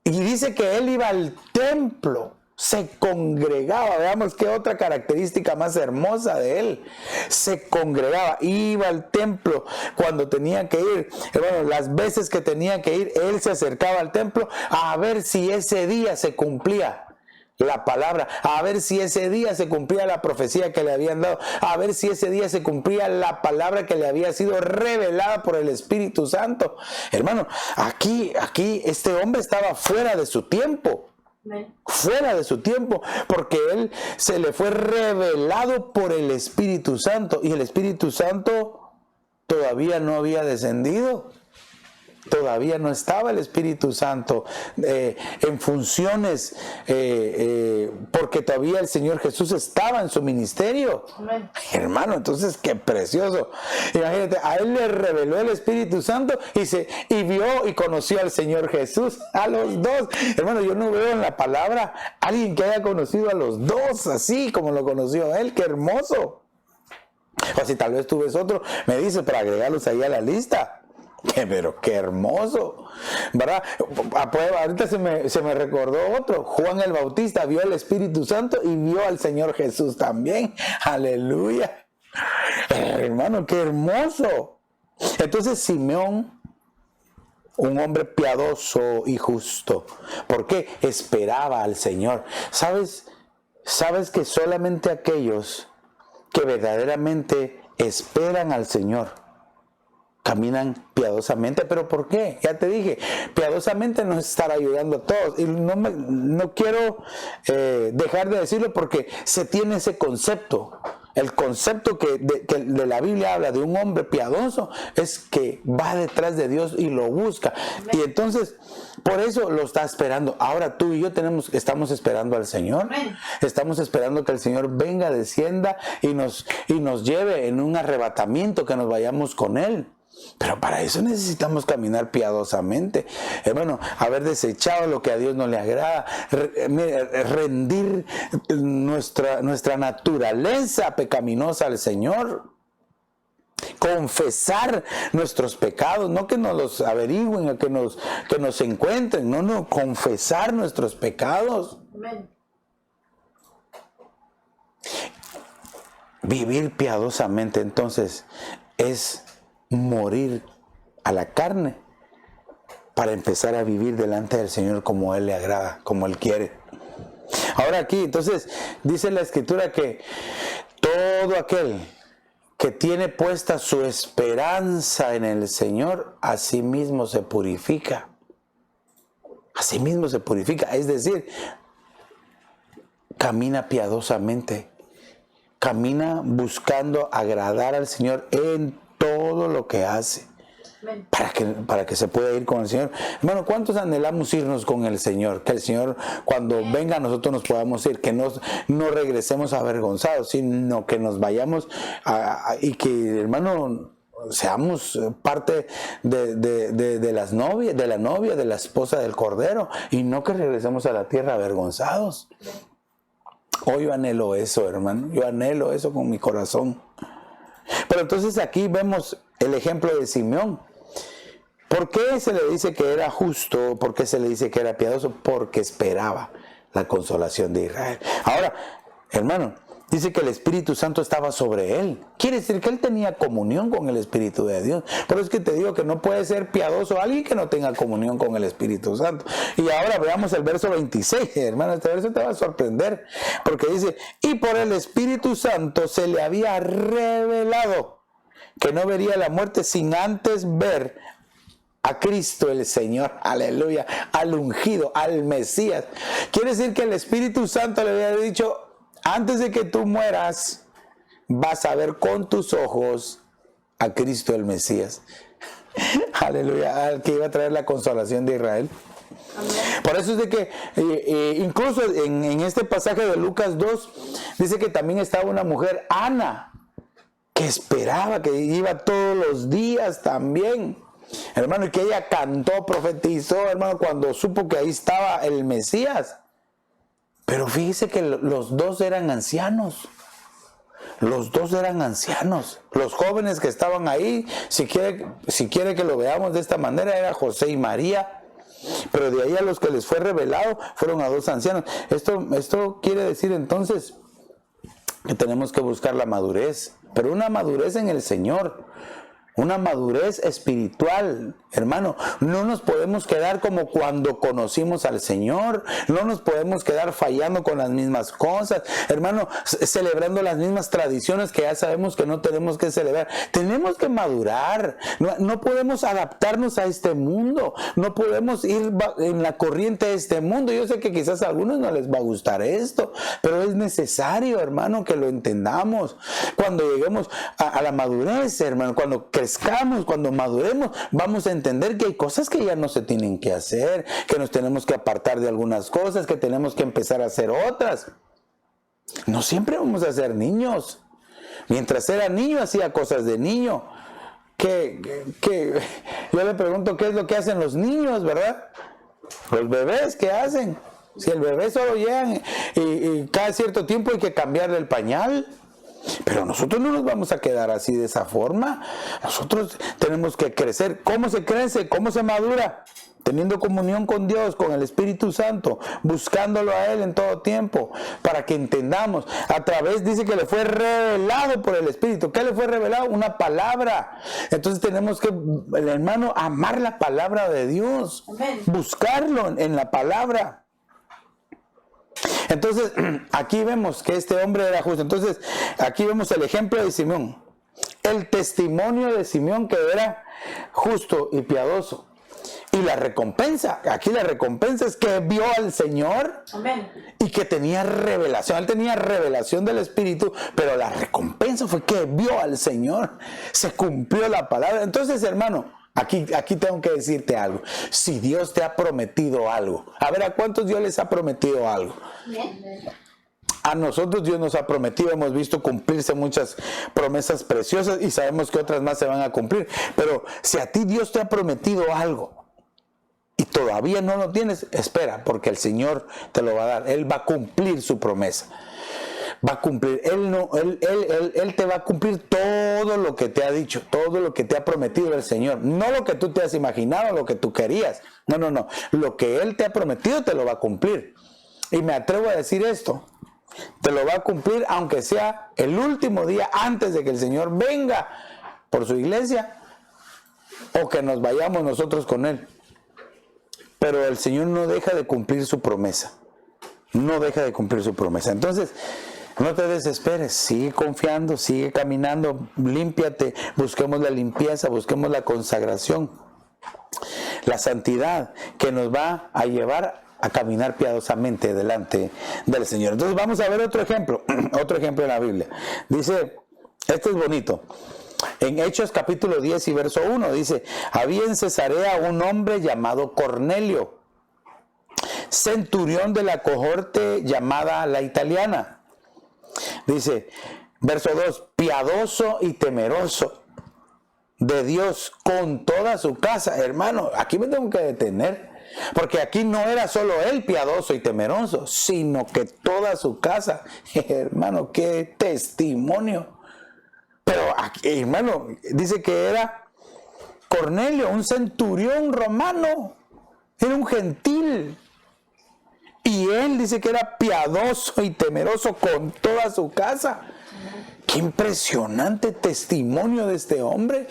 y dice que él iba al templo, se congregaba. Veamos qué otra característica más hermosa de él. Se congregaba, iba al templo cuando tenía que ir. Hermano, las veces que tenía que ir, él se acercaba al templo a ver si ese día se cumplía la palabra, a ver si ese día se cumplía la profecía que le habían dado, a ver si ese día se cumplía la palabra que le había sido revelada por el Espíritu Santo. Hermano, aquí este hombre estaba fuera de su tiempo. Fuera de su tiempo, porque él se le fue revelado por el Espíritu Santo, y el Espíritu Santo todavía no había descendido. todavía no estaba el Espíritu Santo en funciones, porque todavía el Señor Jesús estaba en su ministerio. Amén. Hermano, entonces qué precioso. Imagínate, a él le reveló el Espíritu Santo y vio y conoció al Señor Jesús, a los dos. Hermano, yo no veo en la palabra alguien que haya conocido a los dos así como lo conoció él. Qué hermoso. O si tal vez tú ves otro, me dice para agregarlos ahí a la lista. Pero qué hermoso, ¿verdad? Ahorita se me recordó otro. Juan el Bautista vio al Espíritu Santo y vio al Señor Jesús también. Aleluya. Hermano, qué hermoso. Entonces Simeón, un hombre piadoso y justo. ¿Por qué? Esperaba al Señor. ¿Sabes que solamente aquellos que verdaderamente esperan al Señor caminan piadosamente? ¿Pero por qué? Ya te dije, piadosamente no es estar ayudando a todos. Y no quiero dejar de decirlo porque se tiene ese concepto. El concepto que de la Biblia habla de un hombre piadoso es que va detrás de Dios y lo busca. Y entonces, por eso lo está esperando. Ahora tú y yo estamos esperando al Señor. Estamos esperando que el Señor venga, descienda y nos lleve en un arrebatamiento, que nos vayamos con Él. Pero para eso necesitamos caminar piadosamente, hermano, haber desechado lo que a Dios no le agrada, rendir nuestra naturaleza pecaminosa al Señor, confesar nuestros pecados, no que nos los averigüen o que nos encuentren, no, confesar nuestros pecados. Amén. Vivir piadosamente entonces es morir a la carne para empezar a vivir delante del Señor como Él le agrada, como Él quiere. Ahora aquí, entonces, dice la Escritura que todo aquel que tiene puesta su esperanza en el Señor, a sí mismo se purifica. A sí mismo se purifica, es decir, camina piadosamente, camina buscando agradar al Señor en todo lo que hace, para que se pueda ir con el Señor. Hermano, ¿cuántos anhelamos irnos con el Señor? Que el Señor, cuando venga, nosotros nos podamos ir, que no regresemos avergonzados, sino que nos vayamos y que, hermano, seamos parte de las novias, de la novia, de la esposa del Cordero, y no que regresemos a la tierra avergonzados. Hoy yo anhelo eso, hermano, yo anhelo eso con mi corazón. Pero entonces aquí vemos el ejemplo de Simeón. ¿Por qué se le dice que era justo? ¿Por qué se le dice que era piadoso? Porque esperaba la consolación de Israel. Ahora, hermano, dice que el Espíritu Santo estaba sobre él. Quiere decir que él tenía comunión con el Espíritu de Dios. Pero es que te digo que no puede ser piadoso alguien que no tenga comunión con el Espíritu Santo. Y ahora veamos el verso 26, hermano. Este verso te va a sorprender. Porque dice, y por el Espíritu Santo se le había revelado que no vería la muerte sin antes ver a Cristo el Señor, aleluya, al ungido, al Mesías. Quiere decir que el Espíritu Santo le había dicho, antes de que tú mueras, vas a ver con tus ojos a Cristo el Mesías. Aleluya, al que iba a traer la consolación de Israel. Amén. Por eso es de que incluso en este pasaje de Lucas 2, dice que también estaba una mujer, Ana, que esperaba, que iba todos los días también. Hermano, y que ella cantó, profetizó, hermano, cuando supo que ahí estaba el Mesías. Pero fíjese que los dos eran ancianos. Los dos eran ancianos. Los jóvenes que estaban ahí, si quiere que lo veamos de esta manera, era José y María. Pero de ahí a los que les fue revelado fueron a dos ancianos. Esto quiere decir entonces que tenemos que buscar la madurez, pero una madurez en el Señor. Una madurez espiritual, hermano. No nos podemos quedar como cuando conocimos al Señor. No nos podemos quedar fallando con las mismas cosas, hermano, celebrando las mismas tradiciones que ya sabemos que no tenemos que celebrar. Tenemos que madurar. No podemos adaptarnos a este mundo. No podemos ir en la corriente de este mundo. Yo sé que quizás a algunos no les va a gustar esto, pero es necesario, hermano, que lo entendamos. Cuando lleguemos a la madurez, hermano, cuando crezcamos, cuando maduremos, vamos a entender que hay cosas que ya no se tienen que hacer, que nos tenemos que apartar de algunas cosas, que tenemos que empezar a hacer otras. No siempre vamos a ser niños. Mientras era niño hacía cosas de niño. Yo le pregunto qué es lo que hacen los niños, ¿verdad? Los bebés, ¿qué hacen? Si el bebé solo llega y cada cierto tiempo hay que cambiarle el pañal. Pero nosotros no nos vamos a quedar así de esa forma. Nosotros tenemos que crecer. ¿Cómo se crece? ¿Cómo se madura? Teniendo comunión con Dios, con el Espíritu Santo, buscándolo a Él en todo tiempo, para que entendamos. A través, dice que le fue revelado por el Espíritu. ¿Qué le fue revelado? Una palabra. Entonces tenemos que, hermano, amar la palabra de Dios. Amén. Buscarlo en la palabra. Entonces, aquí vemos que este hombre era justo. Entonces, aquí vemos el ejemplo de Simeón. El testimonio de Simeón, que era justo y piadoso. Y la recompensa, aquí la recompensa es que vio al Señor. Amén. Y que tenía revelación. Él tenía revelación del Espíritu, pero la recompensa fue que vio al Señor. Se cumplió la palabra. Entonces, hermano, aquí tengo que decirte algo. Si Dios te ha prometido algo, a ver, ¿a cuántos Dios les ha prometido algo? Amén. A nosotros Dios nos ha prometido, hemos visto cumplirse muchas promesas preciosas y sabemos que otras más se van a cumplir. Pero si a ti Dios te ha prometido algo y todavía no lo tienes, espera, porque el Señor te lo va a dar. Él va a cumplir su promesa. Va a cumplir. Él te va a cumplir todo lo que te ha dicho, todo lo que te ha prometido el Señor. No lo que tú te has imaginado, lo que tú querías. No. Lo que Él te ha prometido te lo va a cumplir. Y me atrevo a decir esto. Te lo va a cumplir aunque sea el último día antes de que el Señor venga por su iglesia o que nos vayamos nosotros con Él. Pero el Señor no deja de cumplir su promesa. No deja de cumplir su promesa. Entonces, no te desesperes. Sigue confiando, sigue caminando. Límpiate. Busquemos la limpieza, busquemos la consagración. La santidad que nos va a llevar a caminar piadosamente delante del Señor. Entonces vamos a ver otro ejemplo en la Biblia. Dice, este es bonito. En Hechos capítulo 10 y verso 1 dice, había en Cesarea un hombre llamado Cornelio, centurión de la cohorte llamada la italiana. Dice, verso 2, piadoso y temeroso de Dios con toda su casa. Hermano, aquí me tengo que detener. Porque aquí no era solo él piadoso y temeroso, sino que toda su casa. Hermano, qué testimonio. Pero aquí, hermano, dice que era Cornelio, un centurión romano. Era un gentil. Y él dice que era piadoso y temeroso con toda su casa. Qué impresionante testimonio de este hombre.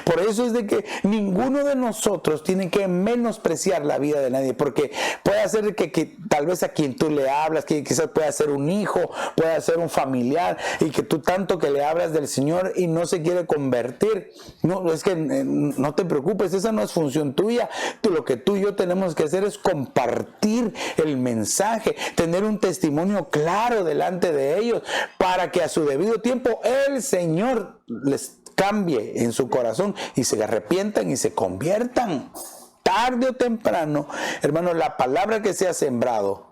Por eso es de que ninguno de nosotros tiene que menospreciar la vida de nadie, porque puede ser que tal vez a quien tú le hablas, que quizás pueda ser un hijo, pueda ser un familiar, y que tú tanto que le hablas del Señor y no se quiere convertir. No, es que no te preocupes, esa no es función tuya. Lo que tú y yo tenemos que hacer es compartir el mensaje, tener un testimonio claro delante de ellos, para que a su debido tiempo el Señor les cambie en su corazón y se arrepientan y se conviertan. Tarde o temprano, hermano, la palabra que se ha sembrado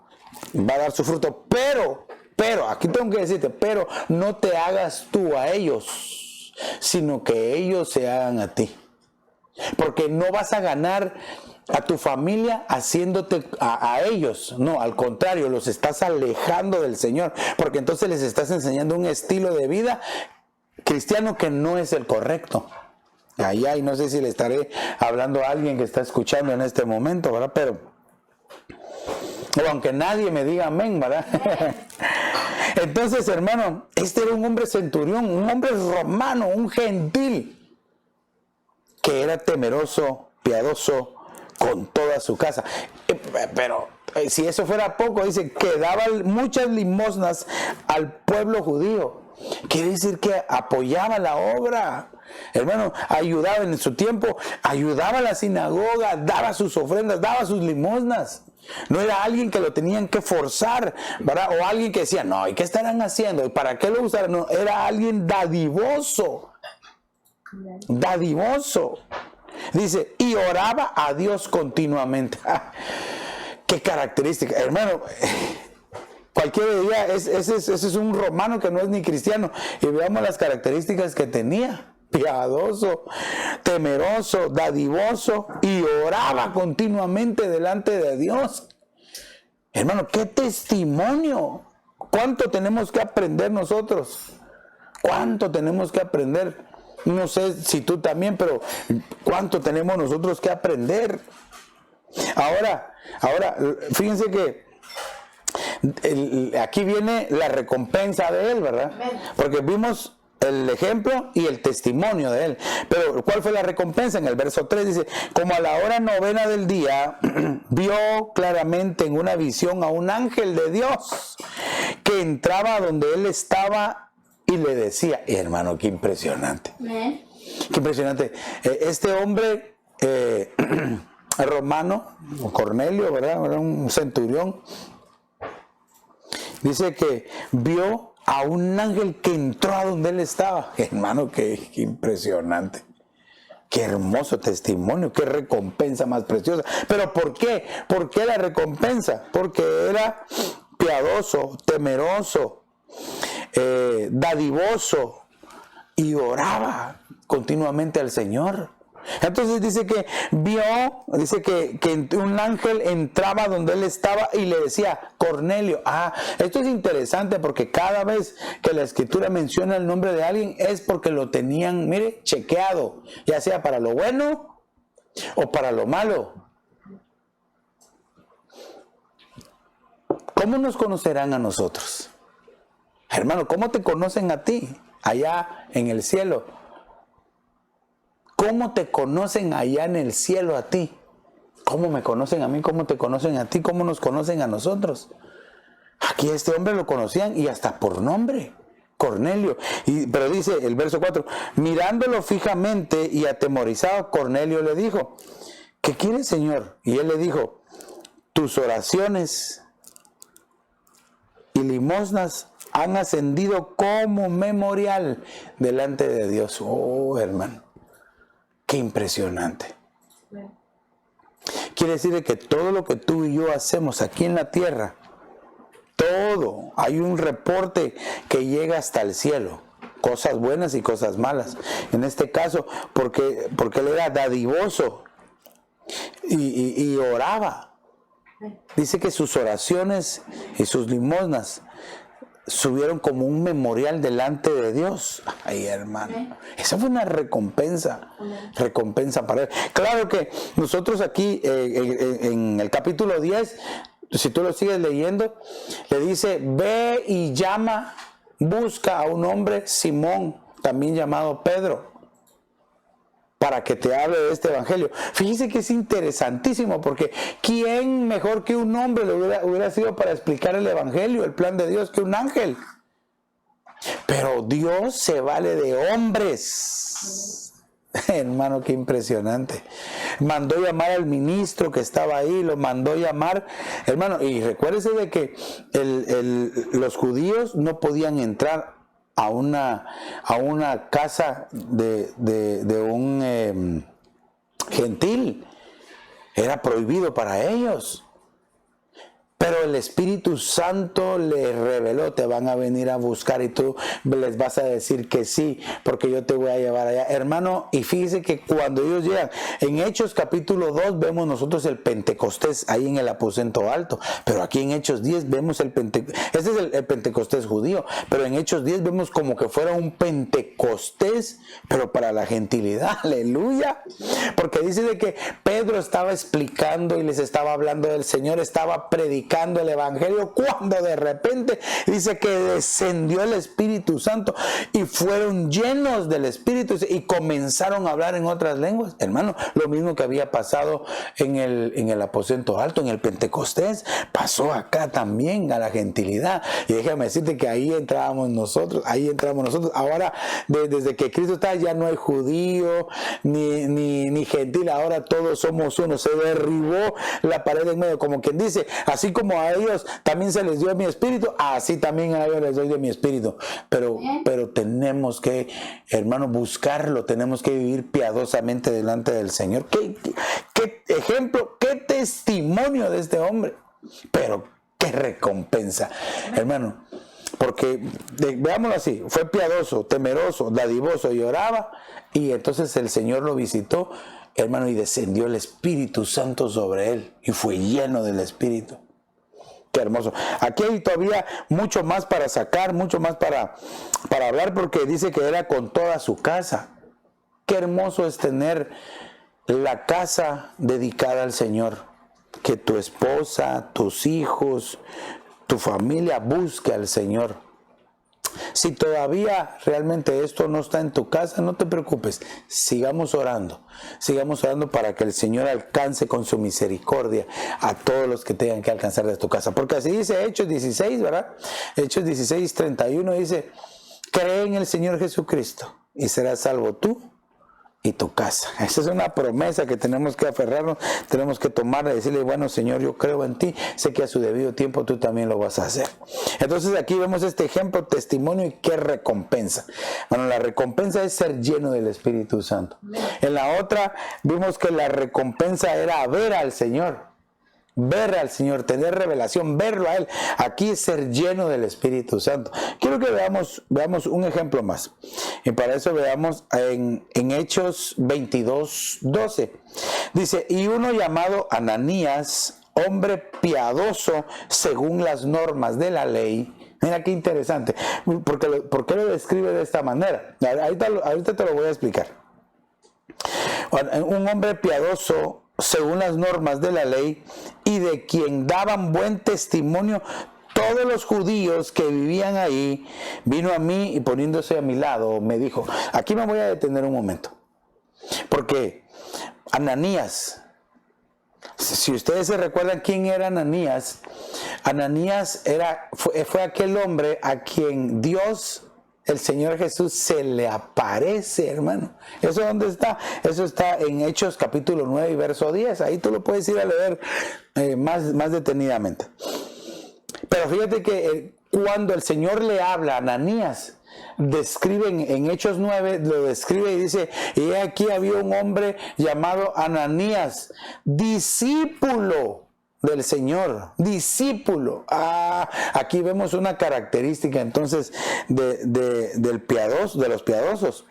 va a dar su fruto, pero, aquí tengo que decirte, pero no te hagas tú a ellos, sino que ellos se hagan a ti. Porque no vas a ganar a tu familia haciéndote a ellos. No, al contrario, los estás alejando del Señor, porque entonces les estás enseñando un estilo de vida cristiano que no es el correcto. Y no sé si le estaré hablando a alguien que está escuchando en este momento, ¿verdad? Pero, o aunque nadie me diga amén, ¿verdad? Entonces, hermano, este era un hombre centurión, un hombre romano, un gentil, que era temeroso, piadoso con toda su casa. Pero si eso fuera poco, dice que daba muchas limosnas al pueblo judío. Quiere decir que apoyaba la obra, hermano, ayudaba en su tiempo, ayudaba a la sinagoga, daba sus ofrendas, daba sus limosnas. No era alguien que lo tenían que forzar, ¿verdad? O alguien que decía, no, ¿y qué estarán haciendo? ¿Y para qué lo usaron? No, era alguien dadivoso. dadivoso. Dice, y oraba a Dios continuamente. Qué característica, hermano. Cualquier día, ese es un romano que no es ni cristiano. Y veamos las características que tenía. Piadoso, temeroso, dadivoso, y oraba continuamente delante de Dios. Hermano, qué testimonio. ¿Cuánto tenemos que aprender nosotros? ¿Cuánto tenemos que aprender? No sé si tú también, pero ¿cuánto tenemos nosotros que aprender? Ahora, fíjense que aquí viene la recompensa de él, ¿verdad? Porque vimos el ejemplo y el testimonio de él. Pero ¿cuál fue la recompensa? En el verso 3 dice, como a la hora 9 del día, vio claramente en una visión a un ángel de Dios que entraba donde él estaba y le decía, hermano, qué impresionante. Qué impresionante. Este hombre romano, Cornelio, ¿verdad? Era un centurión. Dice que vio a un ángel que entró a donde él estaba. Hermano, qué impresionante. Qué hermoso testimonio, qué recompensa más preciosa. ¿Pero por qué? ¿Por qué la recompensa? Porque era piadoso, temeroso, dadivoso y oraba continuamente al Señor. Entonces dice que dice que un ángel entraba donde él estaba y le decía, Cornelio. Esto es interesante porque cada vez que la escritura menciona el nombre de alguien es porque lo tenían, mire, chequeado, ya sea para lo bueno o para lo malo. ¿Cómo nos conocerán a nosotros? Hermano, ¿cómo te conocen a ti allá en el cielo? ¿Cómo te conocen allá en el cielo a ti? ¿Cómo me conocen a mí? ¿Cómo te conocen a ti? ¿Cómo nos conocen a nosotros? Aquí a este hombre lo conocían y hasta por nombre, Cornelio. Pero dice el verso 4, mirándolo fijamente y atemorizado, Cornelio le dijo, ¿qué quieres, Señor? Y él le dijo, tus oraciones y limosnas han ascendido como memorial delante de Dios. Oh, hermano. Qué impresionante. Quiere decir que todo lo que tú y yo hacemos aquí en la tierra, todo, hay un reporte que llega hasta el cielo. Cosas buenas y cosas malas. En este caso, porque él era dadivoso y oraba. Dice que sus oraciones y sus limosnas subieron como un memorial delante de Dios. Ay, hermano, esa fue una recompensa para él. Claro que nosotros aquí en el capítulo 10, si tú lo sigues leyendo, le dice, ve y llama, busca a un hombre, Simón, también llamado Pedro, para que te hable de este evangelio. Fíjese que es interesantísimo, porque ¿quién mejor que un hombre hubiera sido para explicar el evangelio, el plan de Dios, que un ángel? Pero Dios se vale de hombres. Hermano, qué impresionante. Mandó llamar al ministro que estaba ahí, lo mandó llamar, hermano, y recuérdese de que los judíos no podían entrar a una casa de un gentil. Era prohibido para ellos. Pero el Espíritu Santo les reveló, te van a venir a buscar y tú les vas a decir que sí, porque yo te voy a llevar allá. Hermano, y fíjese que cuando ellos llegan, en Hechos capítulo 2 vemos nosotros el Pentecostés ahí en el aposento alto, pero aquí en Hechos 10 vemos el Pentecostés, este es el Pentecostés judío, pero en Hechos 10 vemos como que fuera un Pentecostés, pero para la gentilidad, aleluya, porque dice de que Pedro estaba explicando y les estaba hablando del Señor, estaba predicando el evangelio, cuando de repente dice que descendió el Espíritu Santo y fueron llenos del Espíritu y comenzaron a hablar en otras lenguas. Hermano, lo mismo que había pasado en el aposento alto, en el Pentecostés, pasó acá también a la gentilidad. Y déjame decirte que ahí entrábamos nosotros. Ahora, desde que Cristo está, ya no hay judío ni gentil, ahora todos somos uno. Se derribó la pared en medio, como quien dice, así como como a ellos también se les dio de mi espíritu, así también a ellos les doy de mi espíritu. Pero tenemos que, hermano, buscarlo, tenemos que vivir piadosamente delante del Señor. ¿Qué ejemplo, qué testimonio de este hombre? Pero qué recompensa, hermano. Porque, veámoslo así, fue piadoso, temeroso, dadivoso y oraba, y entonces el Señor lo visitó, hermano, y descendió el Espíritu Santo sobre él, y fue lleno del Espíritu. Qué hermoso. Aquí hay todavía mucho más para sacar, mucho más para hablar, porque dice que era con toda su casa. Qué hermoso es tener la casa dedicada al Señor. Que tu esposa, tus hijos, tu familia busque al Señor. Si todavía realmente esto no está en tu casa, no te preocupes, sigamos orando para que el Señor alcance con su misericordia a todos los que tengan que alcanzar de tu casa, porque así dice Hechos 16, ¿verdad? Hechos 16, 31 dice, cree en el Señor Jesucristo y serás salvo tú y tu casa. Esa es una promesa que tenemos que aferrarnos, tenemos que tomarla y decirle, bueno, Señor, yo creo en ti, sé que a su debido tiempo tú también lo vas a hacer. Entonces aquí vemos este ejemplo, testimonio y qué recompensa. Bueno, la recompensa es ser lleno del Espíritu Santo. En la otra vimos que la recompensa era ver al Señor. Ver al Señor, tener revelación, verlo a Él. Aquí es ser lleno del Espíritu Santo. Quiero que veamos un ejemplo más. Y para eso veamos en Hechos 22, 12. Dice, y uno llamado Ananías, hombre piadoso según las normas de la ley. Mira qué interesante. ¿Por qué lo describe de esta manera? Ahorita te lo voy a explicar. Un hombre piadoso según las normas de la ley y de quien daban buen testimonio todos los judíos que vivían ahí, vino a mí y poniéndose a mi lado me dijo, aquí me voy a detener un momento, porque Ananías, si ustedes se recuerdan quién era Ananías, Ananías fue aquel hombre a quien Dios, el Señor Jesús, se le aparece, hermano. ¿Eso dónde está? Eso está en Hechos capítulo 9 y verso 10. Ahí tú lo puedes ir a leer más detenidamente. Pero fíjate que cuando el Señor le habla a Ananías, describe en Hechos 9, lo describe y dice, y aquí había un hombre llamado Ananías, discípulo del Señor, discípulo. Aquí vemos una característica entonces de los piadosos.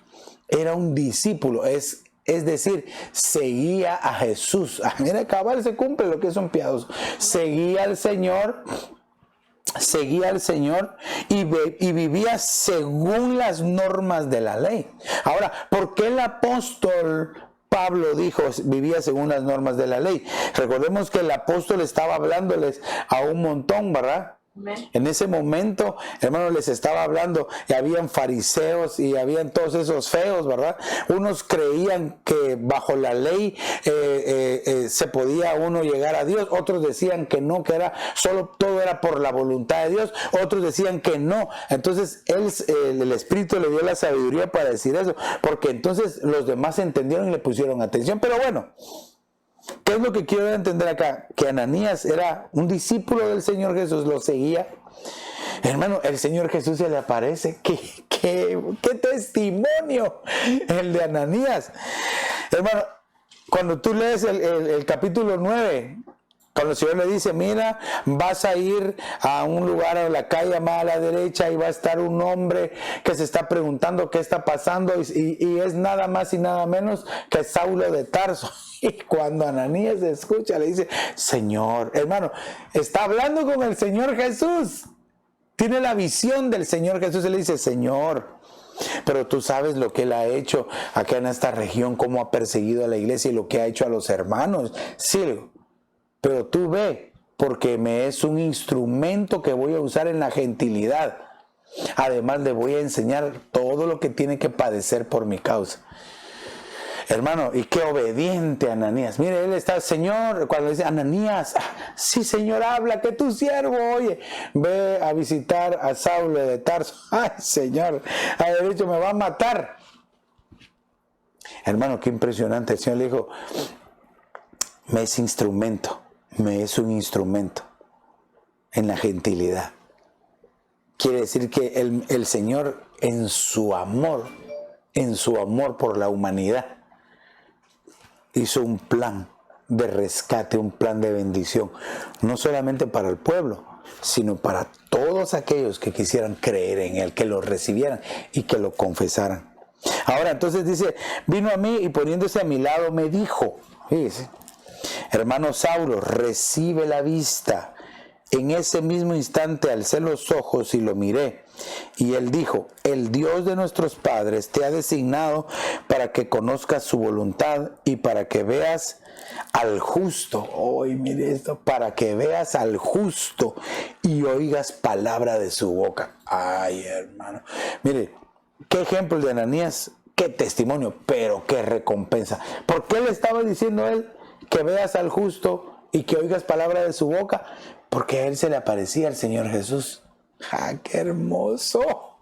Era un discípulo, es decir, seguía a Jesús. Mira, cabal, se cumple lo que es un piadoso. Seguía al Señor y vivía según las normas de la ley. Ahora, ¿por qué el apóstol Pablo dijo, vivía según las normas de la ley? Recordemos que el apóstol estaba hablándoles a un montón, ¿verdad? En ese momento, hermano, les estaba hablando y habían fariseos y habían todos esos feos, ¿verdad? Unos creían que bajo la ley se podía uno llegar a Dios, otros decían que no, que todo era por la voluntad de Dios, otros decían que no. Entonces el Espíritu le dio la sabiduría para decir eso, porque entonces los demás entendieron y le pusieron atención. Pero bueno, ¿qué es lo que quiero entender acá? Que Ananías era un discípulo del Señor Jesús, lo seguía. Hermano, el Señor Jesús se le aparece. ¡Qué testimonio el de Ananías! Hermano, cuando tú lees el capítulo 9, cuando el Señor le dice, mira, vas a ir a un lugar, a la calle más a la derecha, y va a estar un hombre que se está preguntando qué está pasando, y es nada más y nada menos que Saulo de Tarso. Y cuando Ananías escucha, le dice, Señor, hermano, está hablando con el Señor Jesús. Tiene la visión del Señor Jesús y le dice, Señor, pero tú sabes lo que Él ha hecho acá en esta región, cómo ha perseguido a la iglesia y lo que ha hecho a los hermanos. Sí, pero tú ve, porque me es un instrumento que voy a usar en la gentilidad. Además le voy a enseñar todo lo que tiene que padecer por mi causa. Hermano, y qué obediente Ananías. Mire, él está, Señor, cuando le dice Ananías, sí, Señor, habla, que tu siervo oye. Ve a visitar a Saulo de Tarso. Ay, Señor, ha dicho, me va a matar. Hermano, qué impresionante. El Señor le dijo, me es un instrumento. en la gentilidad. Quiere decir que el Señor en su amor por la humanidad, hizo un plan de rescate, un plan de bendición, no solamente para el pueblo, sino para todos aquellos que quisieran creer en Él, que lo recibieran y que lo confesaran. Ahora entonces dice, vino a mí y poniéndose a mi lado me dijo, fíjese, hermano Saulo, recibe la vista. En ese mismo instante alcé los ojos y lo miré. Y él dijo, el Dios de nuestros padres te ha designado para que conozcas su voluntad y para que veas al justo. Hoy mire esto, para que veas al justo y oigas palabra de su boca. Ay, hermano. Mire, qué ejemplo de Ananías, qué testimonio, pero qué recompensa. ¿Por qué le estaba diciendo él que veas al justo y que oigas palabra de su boca? Porque a él se le aparecía el Señor Jesús. ¡Ah, qué hermoso!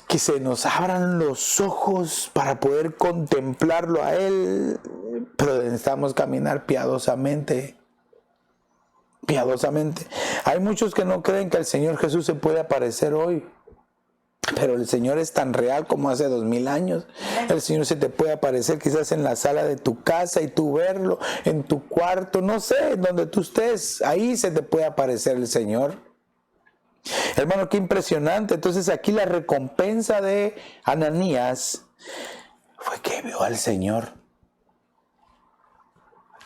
Que se nos abran los ojos para poder contemplarlo a Él. Pero necesitamos caminar piadosamente. Piadosamente. Hay muchos que no creen que el Señor Jesús se puede aparecer hoy. Pero el Señor es tan real como hace 2000 años. El Señor se te puede aparecer quizás en la sala de tu casa y tú verlo, en tu cuarto, no sé, donde tú estés, ahí se te puede aparecer el Señor. Hermano, qué impresionante. Entonces aquí la recompensa de Ananías fue que vio al Señor,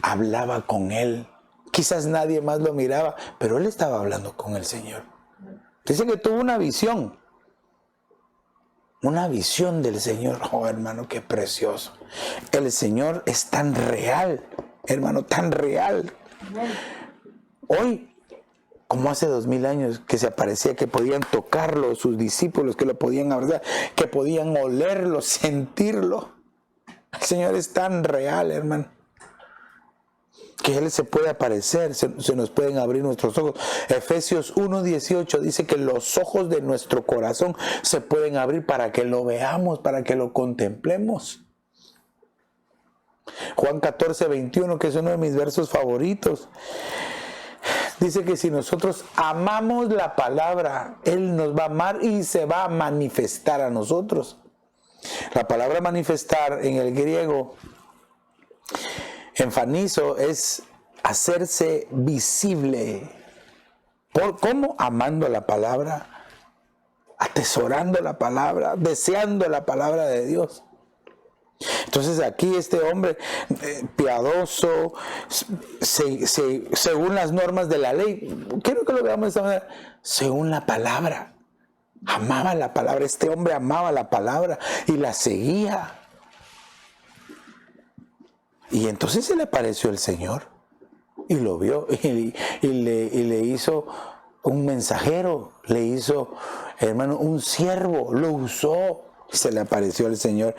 hablaba con Él. Quizás nadie más lo miraba, pero él estaba hablando con el Señor. Dice que tuvo una visión del Señor. Oh, hermano, qué precioso. El Señor es tan real, hermano, tan real. Hoy, como hace 2000 años, que se aparecía, que podían tocarlo sus discípulos, que lo podían abrazar, que podían olerlo, sentirlo. El Señor es tan real, hermano, que Él se puede aparecer, se nos pueden abrir nuestros ojos. Efesios 1:18 dice que los ojos de nuestro corazón se pueden abrir para que lo veamos, para que lo contemplemos. Juan 14:21, que es uno de mis versos favoritos, dice que si nosotros amamos la palabra, Él nos va a amar y se va a manifestar a nosotros. La palabra manifestar en el griego, enfanizo, es hacerse visible. ¿Cómo? Amando la palabra, atesorando la palabra, deseando la palabra de Dios. Entonces aquí este hombre piadoso, según las normas de la ley, quiero que lo veamos de esta manera, según la palabra, amaba la palabra. Este hombre amaba la palabra y la seguía. Y entonces se le apareció el Señor y lo vio y le hizo un mensajero, le hizo, hermano, un siervo, lo usó y se le apareció el Señor.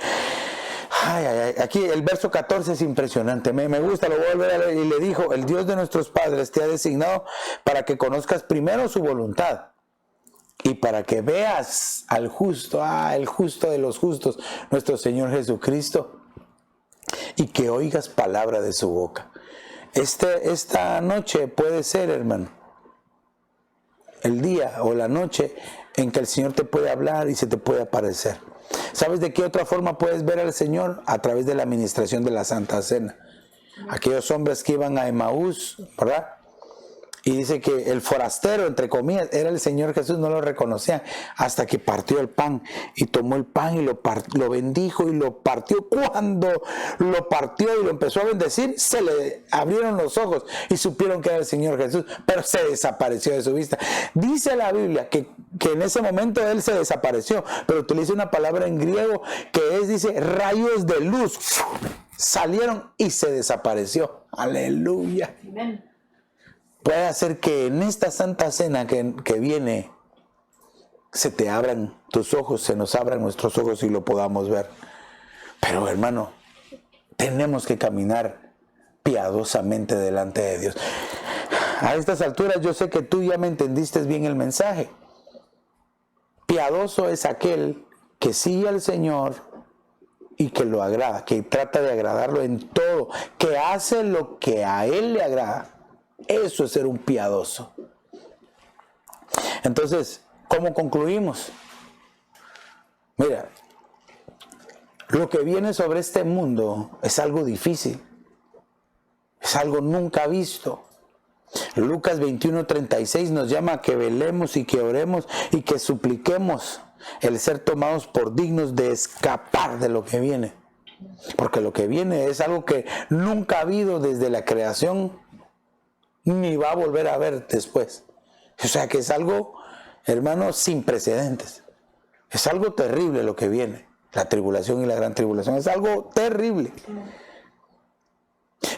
Ay, ay, ay. Aquí el verso 14 es impresionante, me gusta, lo voy a volver a leer. Y le dijo, el Dios de nuestros padres te ha designado para que conozcas primero su voluntad y para que veas al justo, el justo de los justos, nuestro Señor Jesucristo, y que oigas palabra de su boca. Esta noche puede ser, hermano, el día o la noche en que el Señor te puede hablar y se te puede aparecer. ¿Sabes de qué otra forma puedes ver al Señor? A través de la administración de la Santa Cena. Aquellos hombres que iban a Emaús, ¿verdad? Y dice que el forastero, entre comillas, era el Señor Jesús, no lo reconocían hasta que partió el pan y tomó el pan y lo bendijo y lo partió. Cuando lo partió y lo empezó a bendecir, se le abrieron los ojos y supieron que era el Señor Jesús, pero se desapareció de su vista. Dice la Biblia que en ese momento él se desapareció, pero utiliza una palabra en griego que dice rayos de luz. Salieron y se desapareció. Aleluya. Amén. Puede hacer que en esta Santa Cena que viene se te abran tus ojos, se nos abran nuestros ojos y lo podamos ver. Pero hermano, tenemos que caminar piadosamente delante de Dios. A estas alturas yo sé que tú ya me entendiste bien el mensaje. Piadoso es aquel que sigue al Señor y que lo agrada, que trata de agradarlo en todo, que hace lo que a Él le agrada. Eso es ser un piadoso. Entonces, ¿cómo concluimos? Mira, lo que viene sobre este mundo es algo difícil, es algo nunca visto. Lucas 21:36 nos llama a que velemos y que oremos y que supliquemos el ser tomados por dignos de escapar de lo que viene. Porque lo que viene es algo que nunca ha habido desde la creación, ni va a volver a haber después. O sea que es algo, hermano, sin precedentes. Es algo terrible lo que viene. La tribulación y la gran tribulación es algo terrible.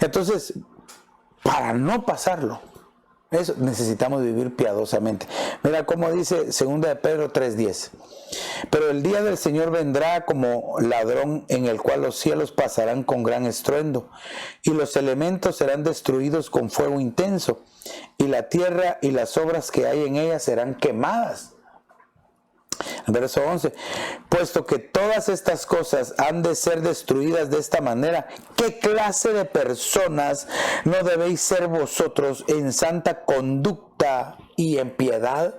Entonces, para no pasarlo, eso necesitamos vivir piadosamente. Mira cómo dice 2 de Pedro 3:10. Pero el día del Señor vendrá como ladrón, en el cual los cielos pasarán con gran estruendo, y los elementos serán destruidos con fuego intenso, y la tierra y las obras que hay en ella serán quemadas. Verso 11, puesto que todas estas cosas han de ser destruidas de esta manera, ¿qué clase de personas no debéis ser vosotros en santa conducta y en piedad?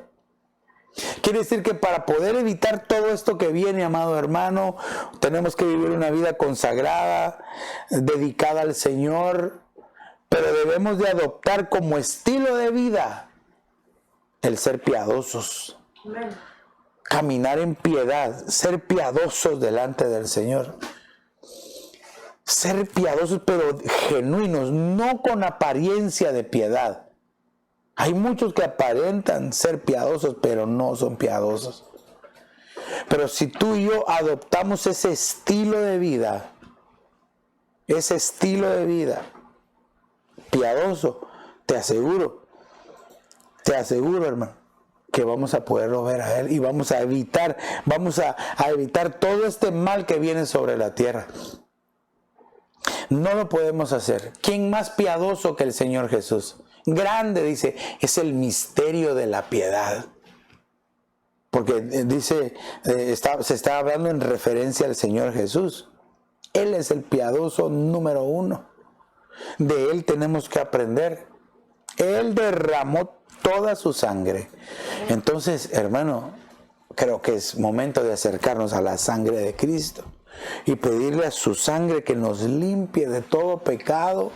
Quiere decir que para poder evitar todo esto que viene, amado hermano, tenemos que vivir una vida consagrada, dedicada al Señor, pero debemos de adoptar como estilo de vida el ser piadosos. Amén. Caminar en piedad, ser piadosos delante del Señor. Ser piadosos pero genuinos, no con apariencia de piedad. Hay muchos que aparentan ser piadosos pero no son piadosos. Pero si tú y yo adoptamos ese estilo de vida piadoso, te aseguro hermano, que vamos a poderlo ver a Él y vamos a evitar todo este mal que viene sobre la tierra. No lo podemos hacer. ¿Quién más piadoso que el Señor Jesús? Grande, dice, es el misterio de la piedad. Porque dice, se está hablando en referencia al Señor Jesús. Él es el piadoso número 1. De Él tenemos que aprender. Él derramó toda su sangre. Entonces, hermano, creo que es momento de acercarnos a la sangre de Cristo y pedirle a su sangre que nos limpie de todo pecado,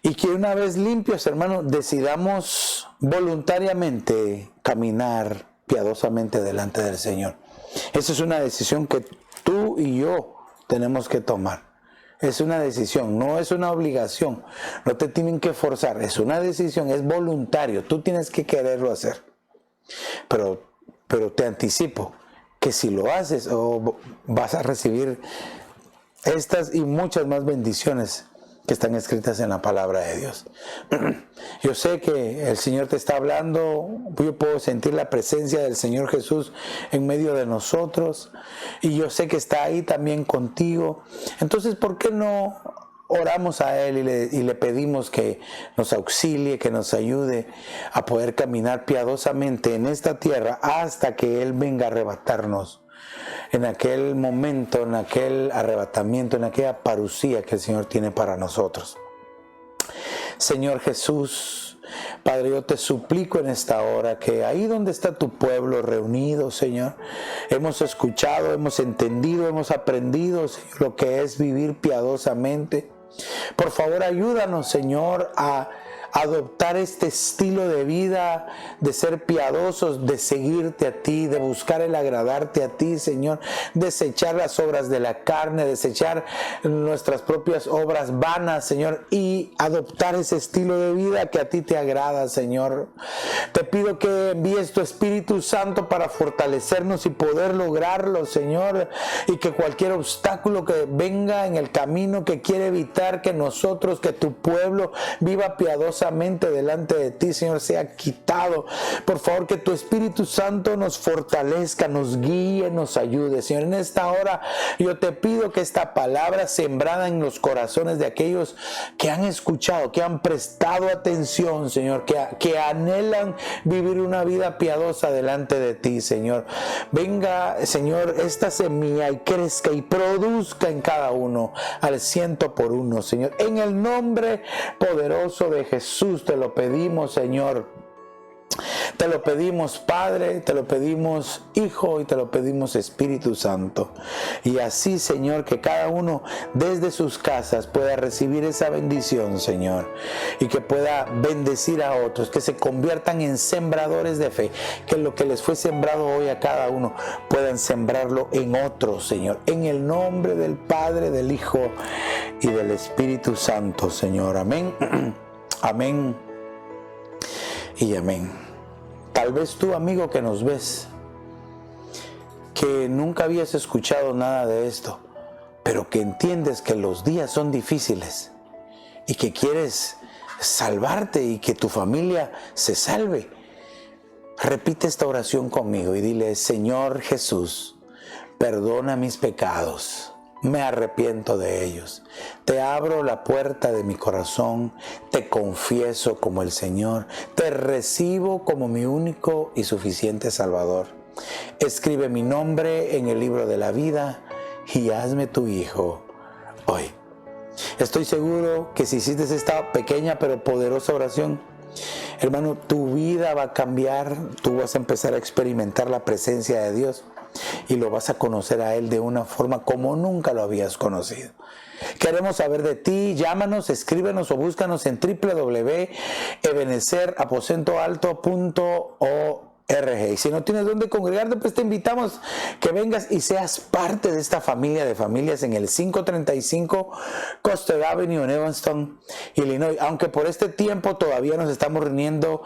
y que una vez limpios, hermano, decidamos voluntariamente caminar piadosamente delante del Señor. Esa es una decisión que tú y yo tenemos que tomar. Es una decisión, no es una obligación. No te tienen que forzar, es una decisión, es voluntario. Tú tienes que quererlo hacer. Pero te anticipo que si lo haces, vas a recibir estas y muchas más bendiciones que están escritas en la palabra de Dios. Yo sé que el Señor te está hablando, yo puedo sentir la presencia del Señor Jesús en medio de nosotros, y yo sé que está ahí también contigo. Entonces, ¿por qué no oramos a Él y le pedimos que nos auxilie, que nos ayude a poder caminar piadosamente en esta tierra hasta que Él venga a arrebatarnos? En aquel momento, en aquel arrebatamiento, en aquella parucía que el Señor tiene para nosotros. Señor Jesús, Padre, yo te suplico en esta hora que ahí donde está tu pueblo reunido, Señor, hemos escuchado, hemos entendido, hemos aprendido, Señor, lo que es vivir piadosamente. Por favor, ayúdanos, Señor, a adoptar este estilo de vida, de ser piadosos, de seguirte a ti, de buscar el agradarte a ti, Señor, desechar las obras de la carne, desechar nuestras propias obras vanas, Señor, y adoptar ese estilo de vida que a ti te agrada, Señor. Te pido que envíes tu Espíritu Santo para fortalecernos y poder lograrlo, Señor, y que cualquier obstáculo que venga en el camino que quiere evitar que nosotros, que tu pueblo viva piadosamente delante de ti, Señor, sea quitado. Por favor, que tu Espíritu Santo nos fortalezca, nos guíe, nos ayude, Señor. En esta hora yo te pido que esta palabra sembrada en los corazones de aquellos que han escuchado, que han prestado atención, Señor, que anhelan vivir una vida piadosa delante de ti, Señor. Venga, Señor, esta semilla y crezca y produzca en cada uno al 100%, Señor. En el nombre poderoso de Jesús te lo pedimos, Señor. Te lo pedimos, Padre, te lo pedimos, Hijo, y te lo pedimos, Espíritu Santo. Y así, Señor, que cada uno desde sus casas pueda recibir esa bendición, Señor, y que pueda bendecir a otros, que se conviertan en sembradores de fe, que lo que les fue sembrado hoy a cada uno puedan sembrarlo en otros, Señor, en el nombre del Padre, del Hijo y del Espíritu Santo, Señor. Amén. Amén y amén. Tal vez tú, amigo que nos ves, que nunca habías escuchado nada de esto, pero que entiendes que los días son difíciles y que quieres salvarte y que tu familia se salve, repite esta oración conmigo y dile: Señor Jesús, perdona mis pecados. Me arrepiento de ellos. Te abro la puerta de mi corazón, te confieso como el Señor, te recibo como mi único y suficiente Salvador. Escribe mi nombre en el libro de la vida y hazme tu hijo hoy. Estoy seguro que si hiciste esta pequeña pero poderosa oración, hermano, tu vida va a cambiar, tú vas a empezar a experimentar la presencia de Dios y lo vas a conocer a Él de una forma como nunca lo habías conocido. Queremos saber de ti. Llámanos, escríbenos o búscanos en www.ebenezeraposentoalto.org. Y si no tienes dónde congregarte, pues te invitamos que vengas y seas parte de esta familia de familias en el 535 Custer Avenue en Evanston, Illinois. Aunque por este tiempo todavía nos estamos reuniendo,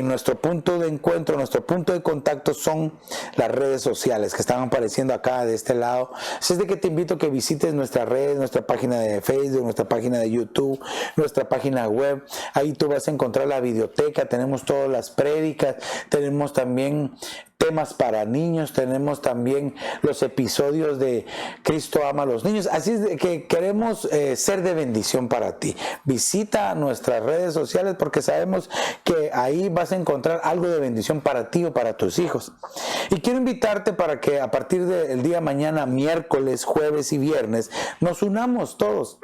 nuestro punto de encuentro, nuestro punto de contacto son las redes sociales que están apareciendo acá de este lado. Así es de que te invito a que visites nuestras redes, nuestra página de Facebook, nuestra página de YouTube, nuestra página web. Ahí tú vas a encontrar la videoteca, tenemos todas las prédicas, tenemos también temas para niños, tenemos también los episodios de Cristo ama a los niños. Así es de que queremos ser de bendición para ti. Visita nuestras redes sociales porque sabemos que ahí vas a encontrar algo de bendición para ti o para tus hijos. Y quiero invitarte para que a partir del día mañana, miércoles, jueves y viernes, nos unamos todos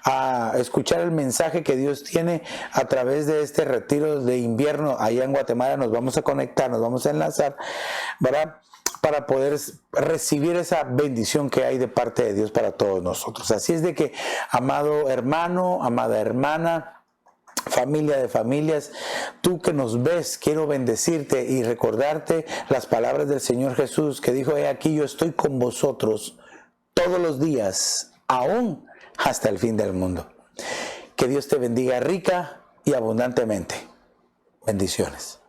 a escuchar el mensaje que Dios tiene a través de este retiro de invierno allá en Guatemala. Nos vamos a conectar, nos vamos a enlazar, ¿verdad?, para poder recibir esa bendición que hay de parte de Dios para todos nosotros. Así es de que, amado hermano, amada hermana, familia de familias, tú que nos ves, quiero bendecirte y recordarte las palabras del Señor Jesús, que dijo: he aquí, yo estoy con vosotros todos los días, aún hasta el fin del mundo. Que Dios te bendiga rica y abundantemente. Bendiciones.